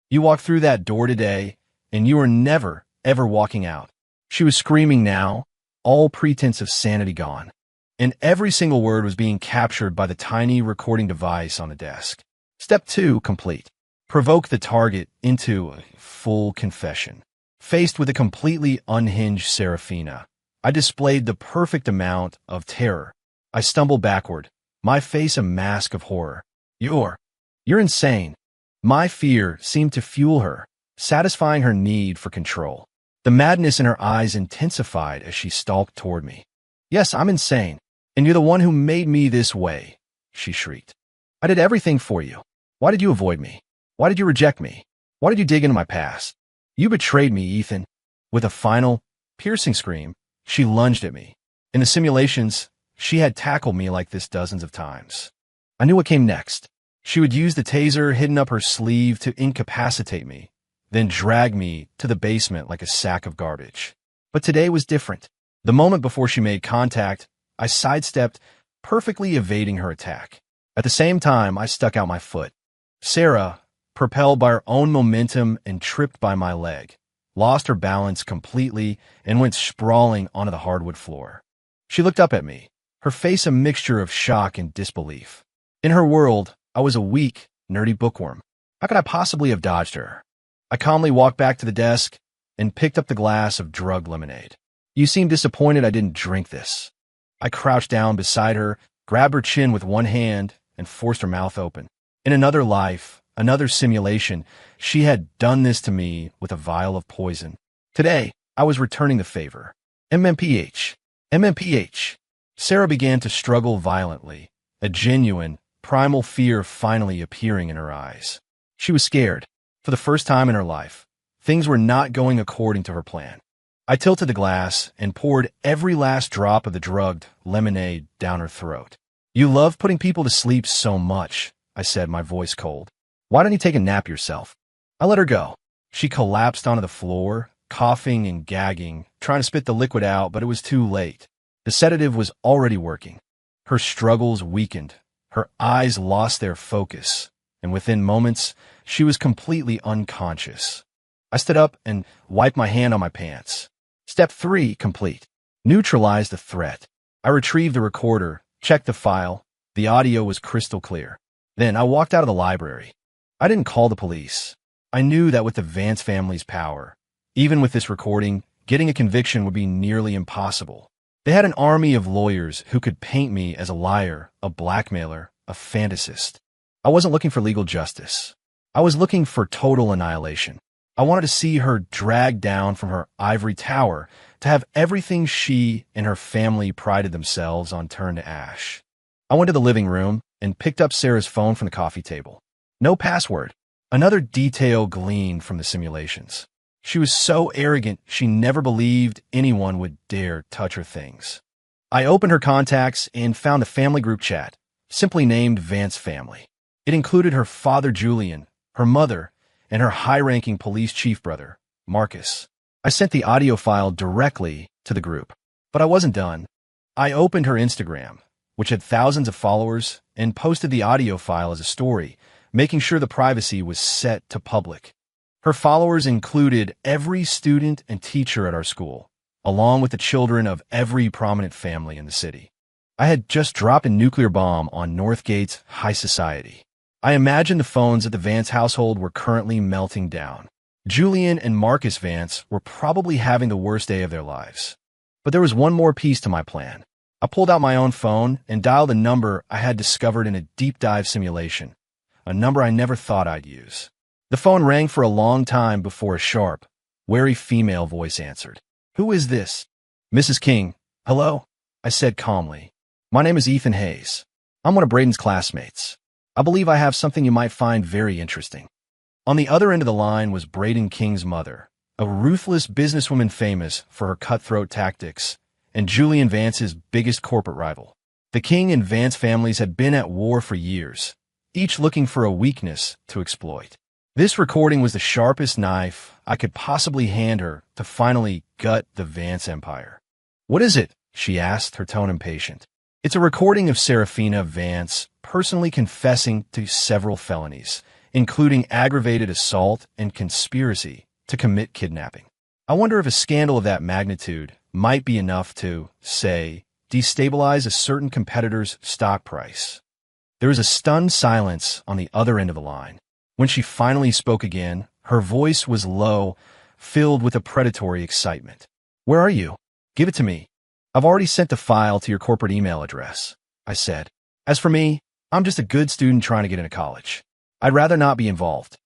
A: You walked through that door today, and you are never, ever walking out." She was screaming now, all pretense of sanity gone. And every single word was being captured by the tiny recording device on the desk. Step 2 complete. Provoke the target into a full confession. Faced with a completely unhinged Serafina, I displayed the perfect amount of terror. I stumbled backward, my face a mask of horror. You're insane." My fear seemed to fuel her, satisfying her need for control. The madness in her eyes intensified as she stalked toward me. "Yes, I'm insane. And you're the one who made me this way," she shrieked. "I did everything for you. Why did you avoid me? Why did you reject me? Why did you dig into my past? You betrayed me, Ethan." With a final, piercing scream, she lunged at me. In the simulations, she had tackled me like this dozens of times. I knew what came next. She would use the taser hidden up her sleeve to incapacitate me, then drag me to the basement like a sack of garbage. But today was different. The moment before she made contact, I sidestepped, perfectly evading her attack. At the same time, I stuck out my foot. Sarah, propelled by her own momentum and tripped by my leg, lost her balance completely and went sprawling onto the hardwood floor. She looked up at me, her face a mixture of shock and disbelief. In her world, I was a weak, nerdy bookworm. How could I possibly have dodged her? I calmly walked back to the desk and picked up the glass of drugged lemonade. "You seem disappointed I didn't drink this." I crouched down beside her, grabbed her chin with one hand, and forced her mouth open. In another life, another simulation, she had done this to me with a vial of poison. Today, I was returning the favor. MMPH. MMPH. Sarah began to struggle violently, a genuine, primal fear finally appearing in her eyes. She was scared. For the first time in her life, things were not going according to her plan. I tilted the glass and poured every last drop of the drugged lemonade down her throat. "You love putting people to sleep so much," I said, my voice cold. "Why don't you take a nap yourself?" I let her go. She collapsed onto the floor, coughing and gagging, trying to spit the liquid out, but it was too late. The sedative was already working. Her struggles weakened. Her eyes lost their focus, and within moments, she was completely unconscious. I stood up and wiped my hand on my pants. Step 3 complete. Neutralize the threat. I retrieved the recorder, checked the file. The audio was crystal clear. Then I walked out of the library. I didn't call the police. I knew that with the Vance family's power, even with this recording, getting a conviction would be nearly impossible. They had an army of lawyers who could paint me as a liar, a blackmailer, a fantasist. I wasn't looking for legal justice. I was looking for total annihilation. I wanted to see her dragged down from her ivory tower, to have everything she and her family prided themselves on turn to ash. I went to the living room and picked up Sarah's phone from the coffee table. No password. Another detail gleaned from the simulations. She was so arrogant she never believed anyone would dare touch her things. I opened her contacts and found a family group chat, simply named Vance Family. It included her father Julian, her mother, and her high-ranking police chief brother, Marcus. I sent the audio file directly to the group. But I wasn't done. I opened her Instagram, which had thousands of followers, and posted the audio file as a story, making sure the privacy was set to public. Her followers included every student and teacher at our school, along with the children of every prominent family in the city. I had just dropped a nuclear bomb on Northgate's high society. I imagined the phones at the Vance household were currently melting down. Julian and Marcus Vance were probably having the worst day of their lives. But there was one more piece to my plan. I pulled out my own phone and dialed a number I had discovered in a deep dive simulation, a number I never thought I'd use. The phone rang for a long time before a sharp, wary female voice answered. "Who is this?" "Mrs. King." "Hello," I said calmly. "My name is Ethan Hayes. I'm one of Braden's classmates. I believe I have something you might find very interesting." On the other end of the line was Braden King's mother, a ruthless businesswoman famous for her cutthroat tactics, and Julian Vance's biggest corporate rival. The King and Vance families had been at war for years, each looking for a weakness to exploit. This recording was the sharpest knife I could possibly hand her to finally gut the Vance empire. "What is it?" she asked, her tone impatient. "It's a recording of Serafina Vance personally confessing to several felonies, including aggravated assault and conspiracy to commit kidnapping. I wonder if a scandal of that magnitude might be enough to, say, destabilize a certain competitor's stock price." There was a stunned silence on the other end of the line. When she finally spoke again, her voice was low, filled with a predatory excitement. "Where are you? Give it to me." "I've already sent the file to your corporate email address," I said. "As for me, I'm just a good student trying to get into college. I'd rather not be involved."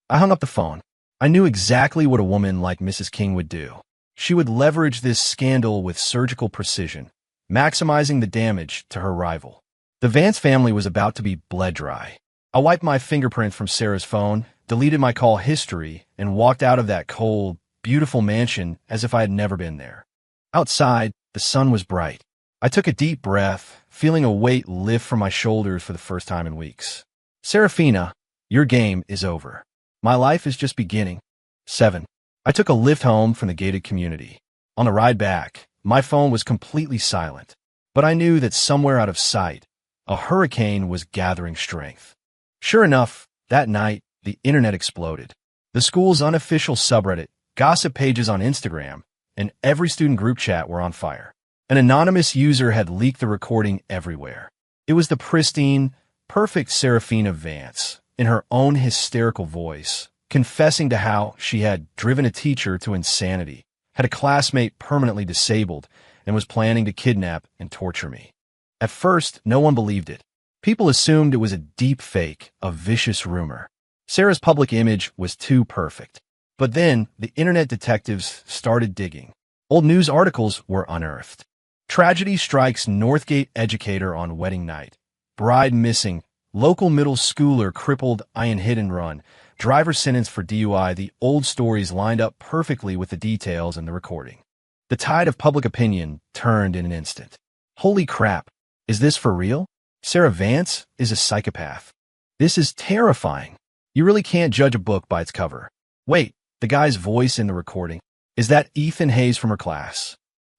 A: I hung up the phone. I knew exactly what a woman like Mrs. King would do. She would leverage this scandal with surgical precision, maximizing the damage to her rival. The Vance family was about to be bled dry. I wiped my fingerprint from Sarah's phone, deleted my call history, and walked out of that cold, beautiful mansion as if I had never been there. Outside, the sun was bright. I took a deep breath, feeling a weight lift from my shoulders for the first time in weeks. "Serafina, your game is over. My life is just beginning." 7. I took a lift home from the gated community. On the ride back, my phone was completely silent, but I knew that somewhere out of sight, a hurricane was gathering strength. Sure enough, that night, the internet exploded. The school's unofficial subreddit, gossip pages on Instagram, and every student group chat were on fire. An anonymous user had leaked the recording everywhere. It was the pristine, perfect Serafina Vance, in her own hysterical voice, confessing to how she had driven a teacher to insanity, had a classmate permanently disabled, and was planning to kidnap and torture me. At first, no one believed it. People assumed it was a deep fake, a vicious rumor. Sarah's public image was too perfect. But then, the internet detectives started digging. Old news articles were unearthed. Tragedy strikes Northgate educator on wedding night. Bride missing. Local middle schooler crippled in hit and run. Driver sentenced for DUI. The old stories lined up perfectly with the details in the recording. The tide of public opinion turned in an instant. Holy crap. Is this for real? Sarah Vance is a psychopath. This is terrifying. You really can't judge a book by its cover. Wait, the guy's voice in the recording. Is that Ethan Hayes from her class?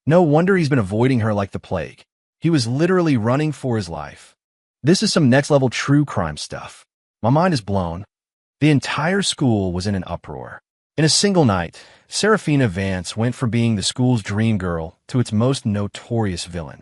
A: No wonder he's been avoiding her like the plague. He was literally running for his life. This is some next-level true crime stuff. My mind is blown. The entire school was in an uproar. In a single night, Serafina Vance went from being the school's dream girl to its most notorious villain.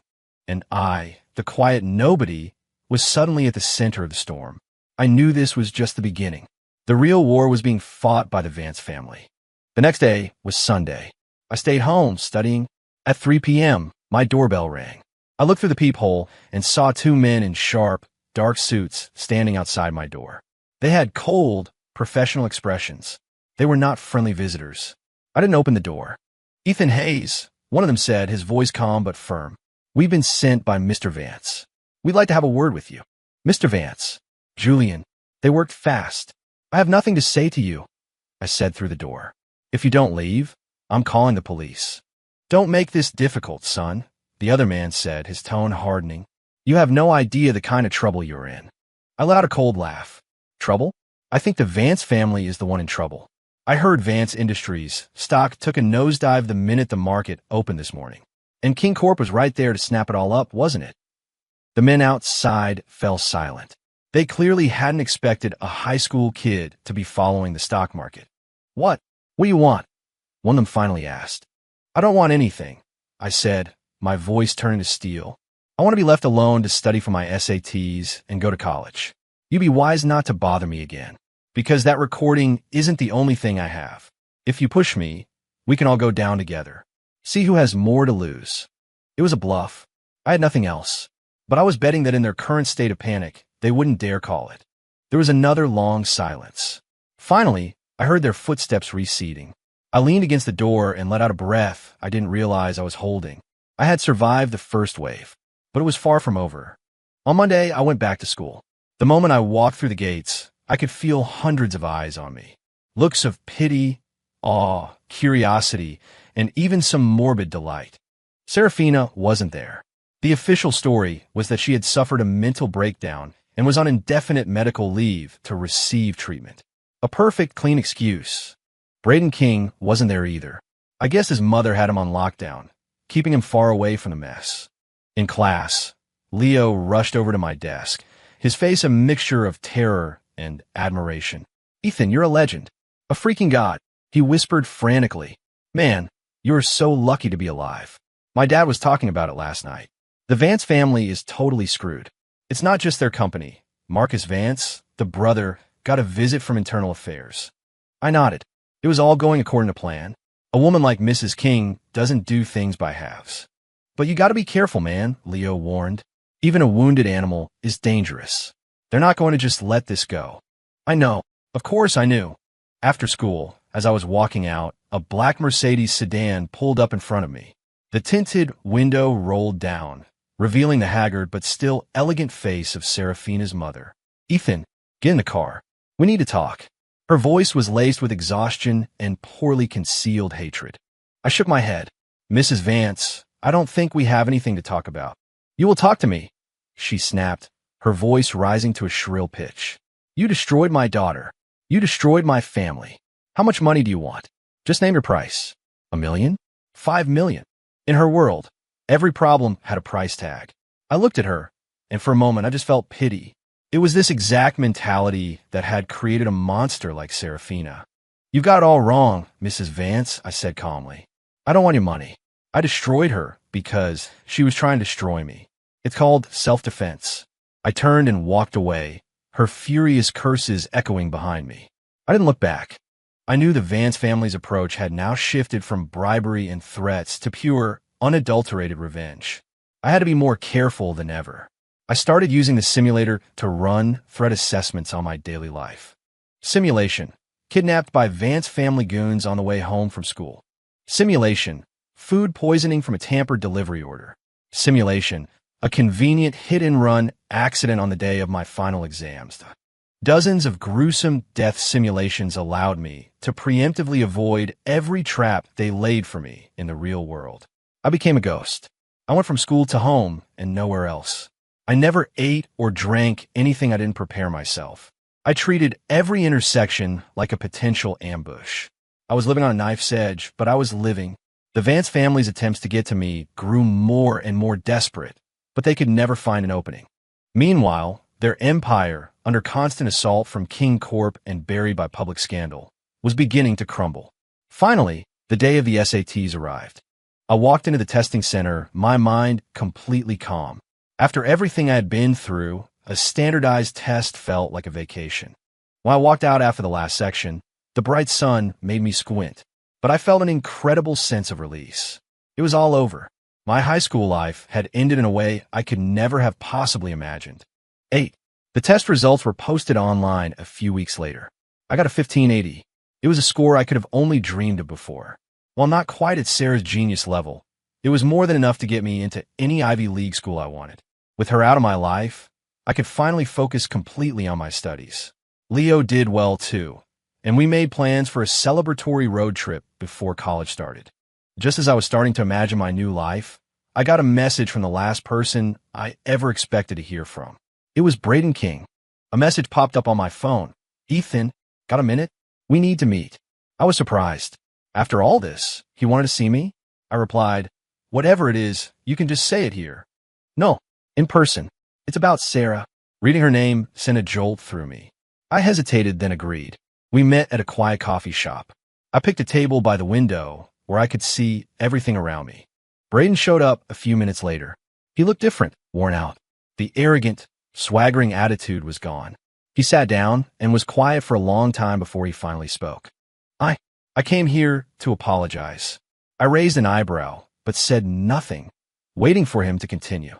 A: And I, the quiet nobody, was suddenly at the center of the storm. I knew this was just the beginning. The real war was being fought by the Vance family. The next day was Sunday. I stayed home studying. At 3 p.m., my doorbell rang. I looked through the peephole and saw two men in sharp, dark suits standing outside my door. They had cold, professional expressions. They were not friendly visitors. I didn't open the door. "Ethan Hayes," one of them said, his voice calm but firm. "We've been sent by Mr. Vance. We'd like to have a word with you." "Mr. Vance." "Julian." They worked fast. "I have nothing to say to you," I said through the door. "If you don't leave, I'm calling the police." "Don't make this difficult, son," the other man said, his tone hardening. "You have no idea the kind of trouble you're in." I let out a cold laugh. "Trouble? I think the Vance family is the one in trouble. I heard Vance Industries stock took a nosedive the minute the market opened this morning. And King Corp was right there to snap it all up, wasn't it?" The men outside fell silent. They clearly hadn't expected a high school kid to be following the stock market. What do you want?" one of them finally asked. "I don't want anything," I said, my voice turning to steel. I want to be left alone to study for my SATs and go to college. You'd be wise not to bother me again, because that recording isn't the only thing I have. If you push me, we can all go down together. See who has more to lose. It was a bluff. I had nothing else. But I was betting that in their current state of panic, they wouldn't dare call it. There was another long silence. Finally, I heard their footsteps receding. I leaned against the door and let out a breath I didn't realize I was holding. I had survived the first wave, but it was far from over. On Monday, I went back to school. The moment I walked through the gates, I could feel hundreds of eyes on me. Looks of pity, awe, curiosity, and even some morbid delight. Serafina wasn't there. The official story was that she had suffered a mental breakdown and was on indefinite medical leave to receive treatment. A perfect, clean excuse. Braden King wasn't there either. I guess his mother had him on lockdown, keeping him far away from the mess. In class, Leo rushed over to my desk, his face a mixture of terror and admiration. "Ethan, you're a legend. A freaking god," he whispered frantically. "Man, you're so lucky to be alive. My dad was talking about it last night. The Vance family is totally screwed. It's not just their company. Marcus Vance, the brother, got a visit from Internal Affairs." I nodded. It was all going according to plan. A woman like Mrs. King doesn't do things by halves. "But you gotta be careful, man," Leo warned. "Even a wounded animal is dangerous. They're not going to just let this go." I know. Of course I knew. After school, as I was walking out, a black Mercedes sedan pulled up in front of me. The tinted window rolled down, revealing the haggard but still elegant face of Serafina's mother. "Ethan, get in the car. We need to talk." Her voice was laced with exhaustion and poorly concealed hatred. I shook my head. "Mrs. Vance, I don't think we have anything to talk about." "You will talk to me," she snapped, her voice rising to a shrill pitch. "You destroyed my daughter. You destroyed my family. How much money do you want? Just name your price. $1 million? $5 million. In her world, every problem had a price tag. I looked at her, and for a moment I just felt pity. It was this exact mentality that had created a monster like Serafina. "You've got it all wrong, Mrs. Vance," I said calmly. "I don't want your money. I destroyed her because she was trying to destroy me. It's called self-defense." I turned and walked away, her furious curses echoing behind me. I didn't look back. I knew the Vance family's approach had now shifted from bribery and threats to pure, unadulterated revenge. I had to be more careful than ever. I started using the simulator to run threat assessments on my daily life. Simulation: kidnapped by Vance family goons on the way home from school. Simulation: food poisoning from a tampered delivery order. Simulation: a convenient hit-and-run accident on the day of my final exams. Dozens of gruesome death simulations allowed me to preemptively avoid every trap they laid for me in the real world. I became a ghost. I went from school to home and nowhere else. I never ate or drank anything I didn't prepare myself. I treated every intersection like a potential ambush. I was living on a knife's edge, but I was living. The Vance family's attempts to get to me grew more and more desperate, but they could never find an opening. Meanwhile, their empire, under constant assault from King Corp and buried by public scandal, was beginning to crumble. Finally, the day of the SATs arrived. I walked into the testing center, my mind completely calm. After everything I had been through, a standardized test felt like a vacation. When I walked out after the last section, the bright sun made me squint, but I felt an incredible sense of release. It was all over. My high school life had ended in a way I could never have possibly imagined. 8. The test results were posted online a few weeks later. I got a 1580. It was a score I could have only dreamed of before. While not quite at Sarah's genius level, it was more than enough to get me into any Ivy League school I wanted. With her out of my life, I could finally focus completely on my studies. Leo did well too, and we made plans for a celebratory road trip before college started. Just as I was starting to imagine my new life, I got a message from the last person I ever expected to hear from. It was Braden King. A message popped up on my phone. "Ethan, got a minute? We need to meet." I was surprised. After all this, he wanted to see me? I replied, "Whatever it is, you can just say it here." "No, in person. It's about Sarah." Reading her name sent a jolt through me. I hesitated, then agreed. We met at a quiet coffee shop. I picked a table by the window where I could see everything around me. Braden showed up a few minutes later. He looked different, worn out. The arrogant, swaggering attitude was gone. He sat down and was quiet for a long time before he finally spoke. I came here to apologize. I raised an eyebrow, but said nothing, waiting for him to continue.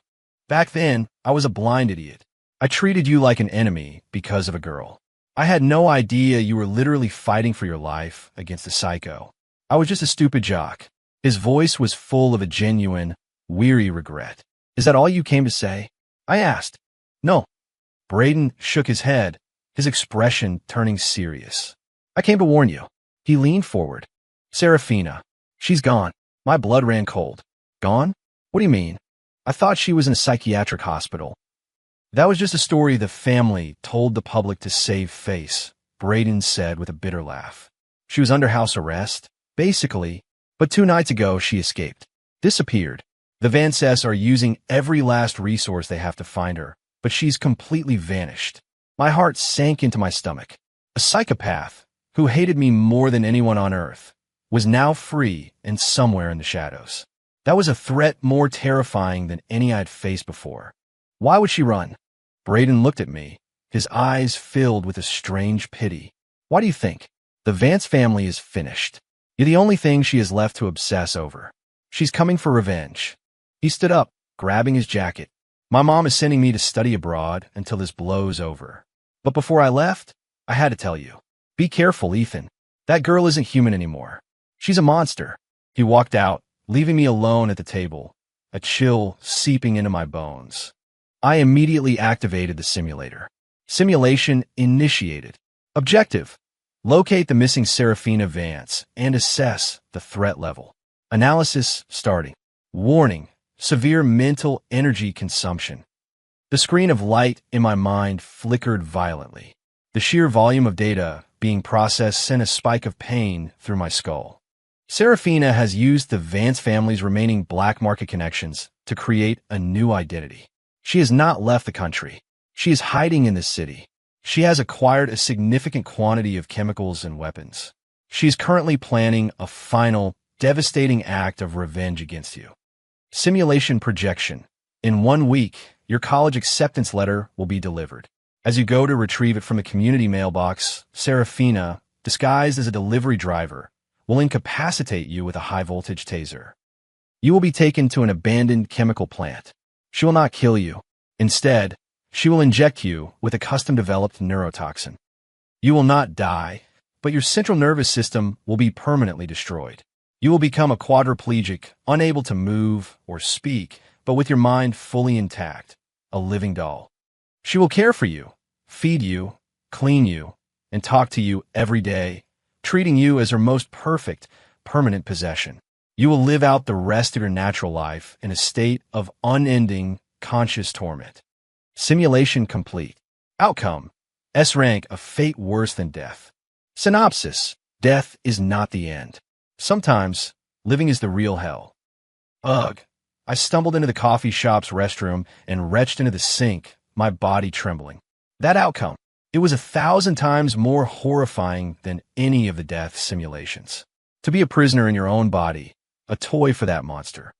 A: Back then, I was a blind idiot. I treated you like an enemy because of a girl. I had no idea you were literally fighting for your life against a psycho. I was just a stupid jock. His voice was full of a genuine, weary regret. Is that all you came to say? I asked. No. Braden shook his head, his expression turning serious. I came to warn you. He leaned forward. Serafina. She's gone. My blood ran cold. Gone? What do you mean? I thought she was in a psychiatric hospital. That was just a story the family told the public to save face, Braden said with a bitter laugh. She was under house arrest, basically, but 2 nights ago she escaped. Disappeared. The Vances are using every last resource they have to find her, but she's completely vanished. My heart sank into my stomach. A psychopath, who hated me more than anyone on earth, was now free and somewhere in the shadows. That was a threat more terrifying than any I'd faced before. Why would she run? Braden looked at me, his eyes filled with a strange pity. Why do you think? The Vance family is finished. You're the only thing she has left to obsess over. She's coming for revenge. He stood up, grabbing his jacket. My mom is sending me to study abroad until this blows over. But before I left, I had to tell you. Be careful, Ethan. That girl isn't human anymore. She's a monster. He walked out, leaving me alone at the table, a chill seeping into my bones. I immediately activated the simulator. Simulation initiated. Objective: locate the missing Serafina Vance and assess the threat level. Analysis starting. Warning: severe mental energy consumption. The screen of light in my mind flickered violently. The sheer volume of data being processed sent a spike of pain through my skull. Serafina has used the Vance family's remaining black market connections to create a new identity. She has not left the country. She is hiding in this city. She has acquired a significant quantity of chemicals and weapons. She is currently planning a final, devastating act of revenge against you. Simulation projection. In 1 week, your college acceptance letter will be delivered. As you go to retrieve it from the community mailbox, Serafina, disguised as a delivery driver, will incapacitate you with a high-voltage taser. You will be taken to an abandoned chemical plant. She will not kill you. Instead, she will inject you with a custom-developed neurotoxin. You will not die, but your central nervous system will be permanently destroyed. You will become a quadriplegic, unable to move or speak, but with your mind fully intact, a living doll. She will care for you, feed you, clean you, and talk to you every day, treating you as her most perfect, permanent possession. You will live out the rest of your natural life in a state of unending, conscious torment. Simulation complete. Outcome: S rank, a fate worse than death. Synopsis: death is not the end. Sometimes, living is the real hell. Ugh. I stumbled into the coffee shop's restroom and retched into the sink, my body trembling. That outcome, it was 1,000 times more horrifying than any of the death simulations. To be a prisoner in your own body, a toy for that monster.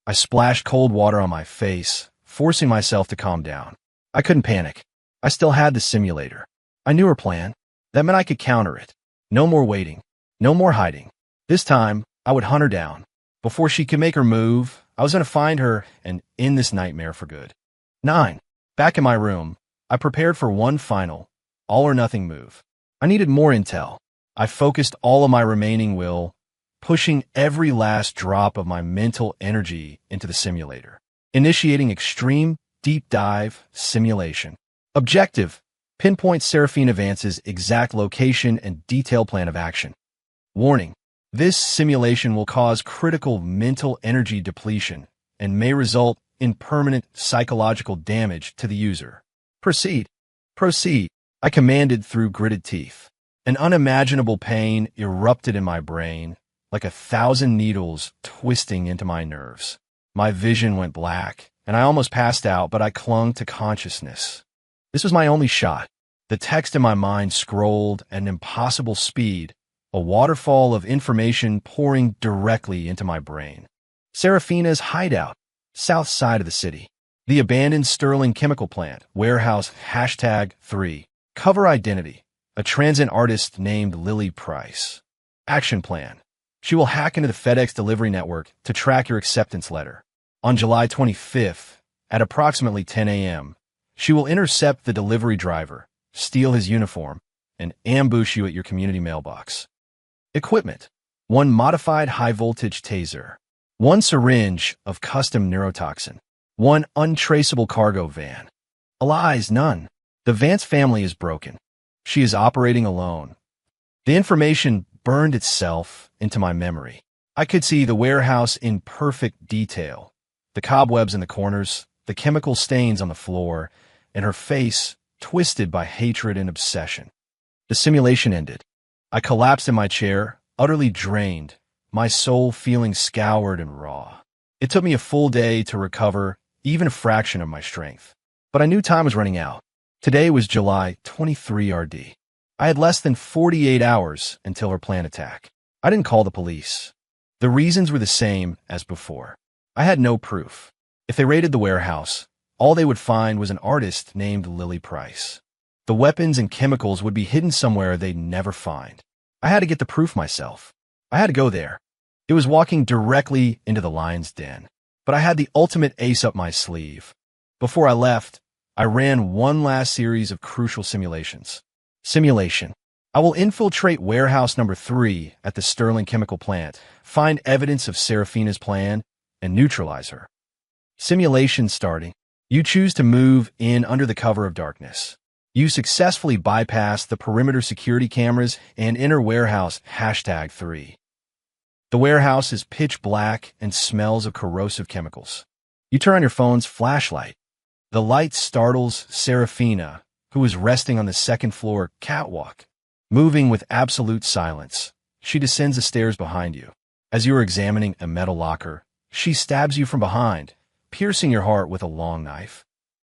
A: I splashed cold water on my face, forcing myself to calm down. I couldn't panic. I still had the simulator. I knew her plan. That meant I could counter it. No more waiting. No more hiding. This time, I would hunt her down. Before she could make her move, I was going to find her and end this nightmare for good. 9. Back in my room, I prepared for one final, all-or-nothing move. I needed more intel. I focused all of my remaining will, pushing every last drop of my mental energy into the simulator. Initiating extreme, deep dive simulation. Objective: pinpoint Serafina Vance's exact location and detailed plan of action. Warning: this simulation will cause critical mental energy depletion and may result in permanent psychological damage to the user. Proceed. Proceed, I commanded through gritted teeth. An unimaginable pain erupted in my brain, like 1,000 needles twisting into my nerves. My vision went black, and I almost passed out, but I clung to consciousness. This was my only shot. The text in my mind scrolled at an impossible speed, a waterfall of information pouring directly into my brain. Serafina's hideout. south side of the city. The abandoned Sterling chemical plant, warehouse #3. Cover identity, a transient artist named Lily Price. Action plan. She will hack into the FedEx delivery network to track your acceptance letter. On July 25th, at approximately 10 a.m., she will intercept the delivery driver, steal his uniform, and ambush you at your community mailbox. Equipment. 1 modified high-voltage taser. 1 syringe of custom neurotoxin. 1 untraceable cargo van. Allies, none. The Vance family is broken. She is operating alone. The information burned itself into my memory. I could see the warehouse in perfect detail. The cobwebs in the corners, the chemical stains on the floor, and her face twisted by hatred and obsession. The simulation ended. I collapsed in my chair, utterly drained, my soul feeling scoured and raw. It took me a full day to recover even a fraction of my strength. But I knew time was running out. Today was July 23 RD. I had less than 48 hours until her planned attack. I didn't call the police. The reasons were the same as before. I had no proof. If they raided the warehouse, all they would find was an artist named Lily Price. The weapons and chemicals would be hidden somewhere they'd never find. I had to get the proof myself. I had to go there. It was walking directly into the lion's den. But I had the ultimate ace up my sleeve. Before I left, I ran one last series of crucial simulations. Simulation. I will infiltrate warehouse number 3 at the Sterling chemical plant, find evidence of Serafina's plan, and neutralize her. Simulation starting. You choose to move in under the cover of darkness. You successfully bypass the perimeter security cameras and enter warehouse #3. The warehouse is pitch black and smells of corrosive chemicals. You turn on your phone's flashlight. The light startles Serafina, who is resting on the second floor catwalk. Moving with absolute silence, she descends the stairs behind you. As you are examining a metal locker, she stabs you from behind, piercing your heart with a long knife.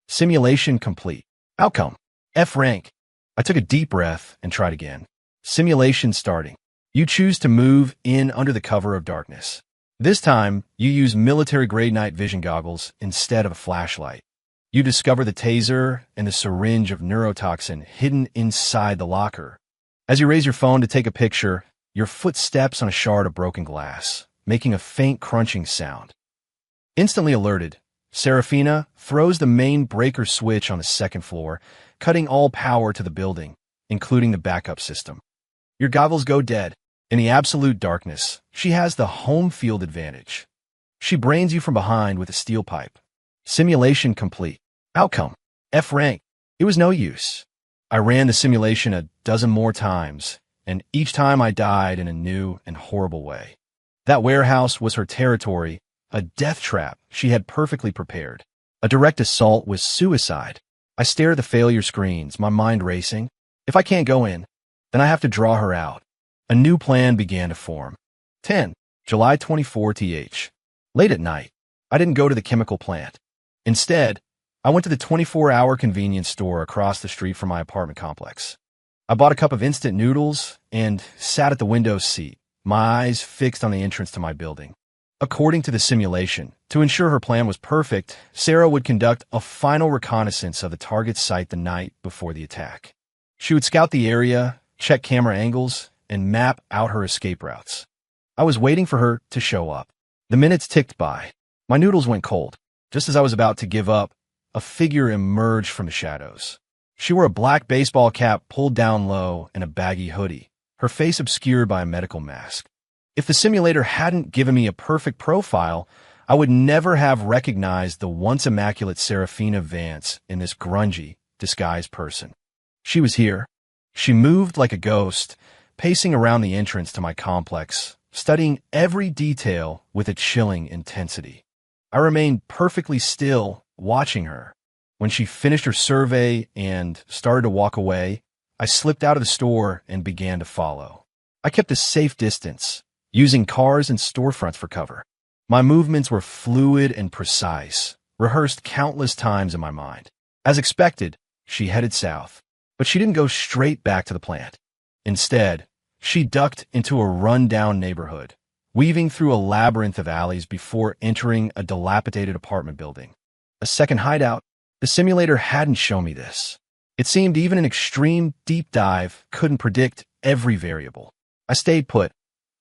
A: Simulation complete. Outcome. F rank. I took a deep breath and tried again. Simulation starting. You choose to move in under the cover of darkness. This time, you use military-grade night vision goggles instead of a flashlight. You discover the taser and the syringe of neurotoxin hidden inside the locker. As you raise your phone to take a picture, your foot steps on a shard of broken glass, making a faint crunching sound. Instantly alerted, Serafina throws the main breaker switch on the second floor, cutting all power to the building, including the backup system. Your goggles go dead. In the absolute darkness, she has the home field advantage. She brains you from behind with a steel pipe. Simulation complete. Outcome. F rank. It was no use. I ran the simulation a dozen more times, and each time I died in a new and horrible way. That warehouse was her territory, a death trap she had perfectly prepared. A direct assault was suicide. I stare at the failure screens, my mind racing. If I can't go in, then I have to draw her out. A new plan began to form. 10. July 24 th. Late at night, I didn't go to the chemical plant. Instead, I went to the 24-hour convenience store across the street from my apartment complex. I bought a cup of instant noodles and sat at the window seat, my eyes fixed on the entrance to my building. According to the simulation, to ensure her plan was perfect, Sarah would conduct a final reconnaissance of the target site the night before the attack. She would scout the area, check camera angles, and map out her escape routes. I was waiting for her to show up. The minutes ticked by. My noodles went cold. Just as I was about to give up, a figure emerged from the shadows. She wore a black baseball cap pulled down low and a baggy hoodie, her face obscured by a medical mask. If the simulator hadn't given me a perfect profile, I would never have recognized the once immaculate Serafina Vance in this grungy, disguised person. She was here. She moved like a ghost, pacing around the entrance to my complex, studying every detail with a chilling intensity. I remained perfectly still, watching her. When she finished her survey and started to walk away, I slipped out of the store and began to follow. I kept a safe distance, using cars and storefronts for cover. My movements were fluid and precise, rehearsed countless times in my mind. As expected, she headed south, but she didn't go straight back to the plant. Instead, she ducked into a run-down neighborhood, weaving through a labyrinth of alleys before entering a dilapidated apartment building. A second hideout? The simulator hadn't shown me this. It seemed even an extreme deep dive couldn't predict every variable. I stayed put,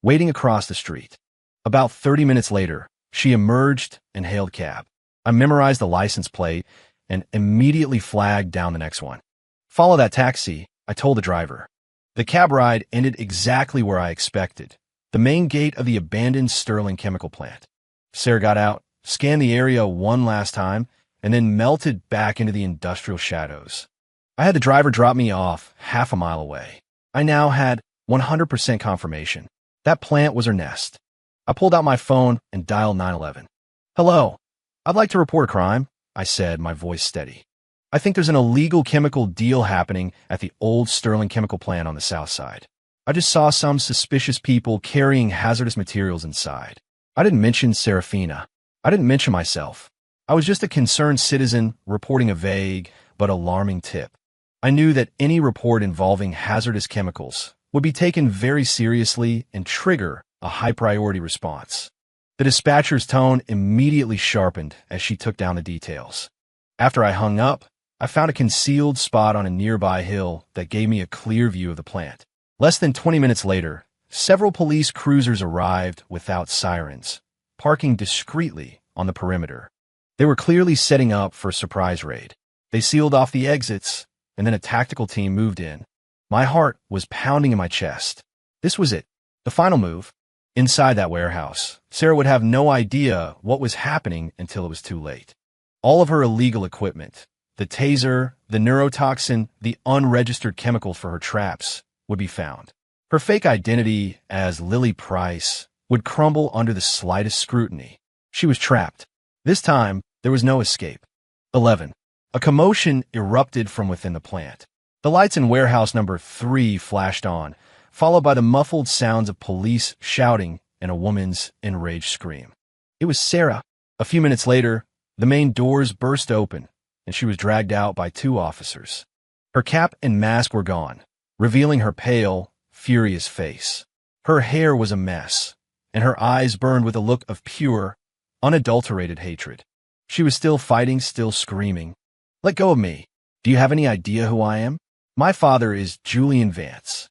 A: waiting across the street. About 30 minutes later, she emerged and hailed cab. I memorized the license plate and immediately flagged down the next one. Follow that taxi, I told the driver. The cab ride ended exactly where I expected, the main gate of the abandoned Sterling chemical plant. Sarah got out, scanned the area one last time, and then melted back into the industrial shadows. I had the driver drop me off half a mile away. I now had 100% confirmation. That plant was her nest. I pulled out my phone and dialed 911. Hello, I'd like to report a crime, I said, my voice steady. I think there's an illegal chemical deal happening at the old Sterling chemical plant on the south side. I just saw some suspicious people carrying hazardous materials inside. I didn't mention Serafina. I didn't mention myself. I was just a concerned citizen reporting a vague but alarming tip. I knew that any report involving hazardous chemicals would be taken very seriously and trigger a high-priority response. The dispatcher's tone immediately sharpened as she took down the details. After I hung up, I found a concealed spot on a nearby hill that gave me a clear view of the plant. Less than 20 minutes later, several police cruisers arrived without sirens, parking discreetly on the perimeter. They were clearly setting up for a surprise raid. They sealed off the exits, and then a tactical team moved in. My heart was pounding in my chest. This was it, the final move. Inside that warehouse, Sarah would have no idea what was happening until it was too late. All of her illegal equipment, the taser, the neurotoxin, the unregistered chemicals for her traps, would be found. Her fake identity as Lily Price would crumble under the slightest scrutiny. She was trapped. This time, there was no escape. 11. A commotion erupted from within the plant. The lights in warehouse number 3 flashed on, followed by the muffled sounds of police shouting and a woman's enraged scream. It was Sarah. A few minutes later, the main doors burst open, and she was dragged out by 2 officers. Her cap and mask were gone, revealing her pale, furious face. Her hair was a mess, and her eyes burned with a look of pure, unadulterated hatred. She was still fighting, still screaming. Let go of me. Do you have any idea who I am? My father is Julian Vance.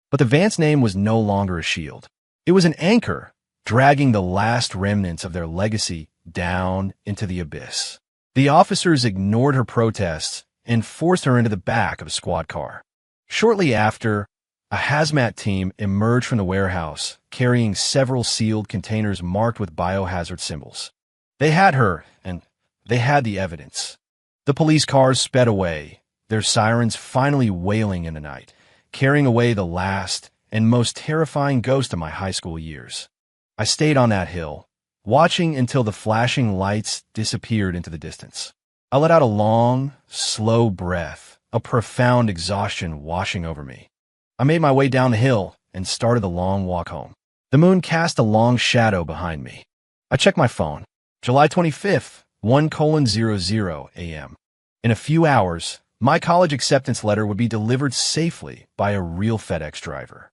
A: But the Vance name was no longer a shield. It was an anchor, dragging the last remnants of their legacy down into the abyss. The officers ignored her protests and forced her into the back of a squad car. Shortly after, a hazmat team emerged from the warehouse, carrying several sealed containers marked with biohazard symbols. They had her, and they had the evidence. The police cars sped away, their sirens finally wailing in the night, carrying away the last and most terrifying ghost of my high school years. I stayed on that hill, watching until the flashing lights disappeared into the distance. I let out a long, slow breath, a profound exhaustion washing over me. I made my way down the hill and started the long walk home. The moon cast a long shadow behind me. I checked my phone. July 25th, 1:00 a.m. In a few hours, my college acceptance letter would be delivered safely by a real FedEx driver.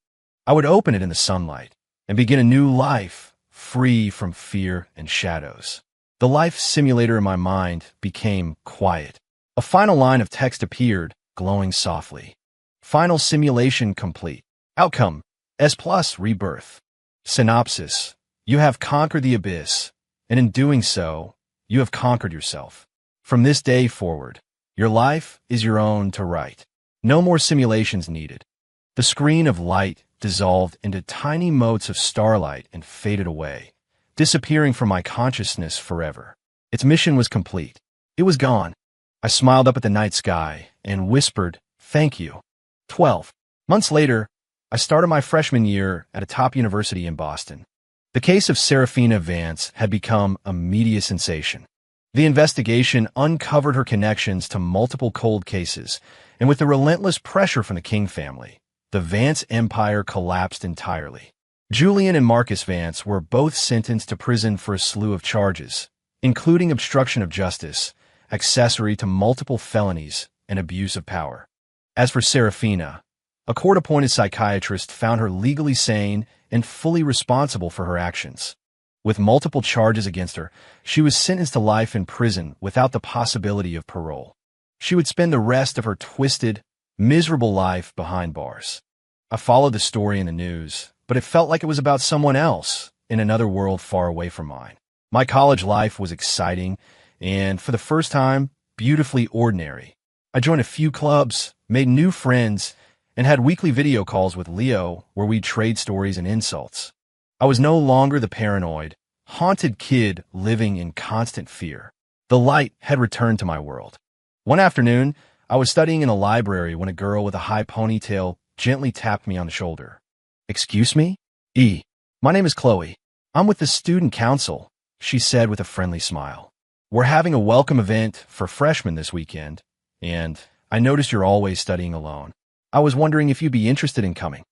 A: I would open it in the sunlight and begin a new life, free from fear and shadows. The life simulator in my mind became quiet. A final line of text appeared, glowing softly. Final simulation complete. Outcome, S+ rebirth. Synopsis, you have conquered the abyss, and in doing so, you have conquered yourself. From this day forward, your life is your own to write. No more simulations needed. The screen of light dissolved into tiny motes of starlight and faded away, disappearing from my consciousness forever. Its mission was complete. It was gone. I smiled up at the night sky and whispered, "Thank you." 12 months later, I started my freshman year at a top university in Boston. The case of Serafina Vance had become a media sensation. The investigation uncovered her connections to multiple cold cases, and with the relentless pressure from the King family, the Vance empire collapsed entirely. Julian and Marcus Vance were both sentenced to prison for a slew of charges, including obstruction of justice, accessory to multiple felonies, and abuse of power. As for Serafina, A court-appointed psychiatrist found her legally sane and fully responsible for her actions. With multiple charges against her, she was sentenced to life in prison without the possibility of parole. She would spend the rest of her twisted, miserable life behind bars. I followed the story in the news, but it felt like it was about someone else in another world far away from mine. My college life was exciting and, for the first time, beautifully ordinary. I joined a few clubs, made new friends, and had weekly video calls with Leo where we'd trade stories and insults. I was no longer the paranoid, haunted kid living in constant fear. The light had returned to my world. One afternoon, I was studying in a library when a girl with a high ponytail gently tapped me on the shoulder. "Excuse me? My name is Chloe. I'm with the student council," she said with a friendly smile. "We're having a welcome event for freshmen this weekend, and I noticed you're always studying alone. I was wondering if you'd be interested in coming."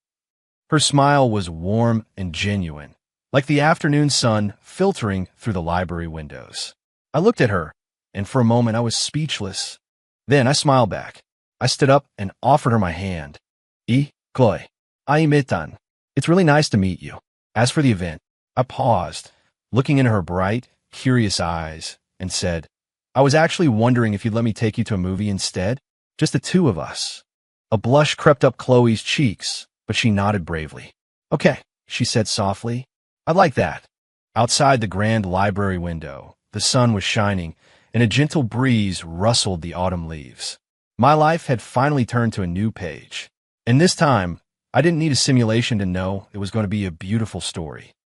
A: Her smile was warm and genuine, like the afternoon sun filtering through the library windows. I looked at her, and for a moment I was speechless. Then I smiled back. I stood up and offered her my hand. Chloe, imitan. It's really nice to meet you. As for the event, I paused, looking into her bright, curious eyes, and said, "I was actually wondering if you'd let me take you to a movie instead, just the two of us." A blush crept up Chloe's cheeks, but she nodded bravely. "Okay," she said softly. "I'd like that." Outside the grand library window, the sun was shining, and a gentle breeze rustled the autumn leaves. My life had finally turned to a new page. And this time, I didn't need a simulation to know it was going to be a beautiful story.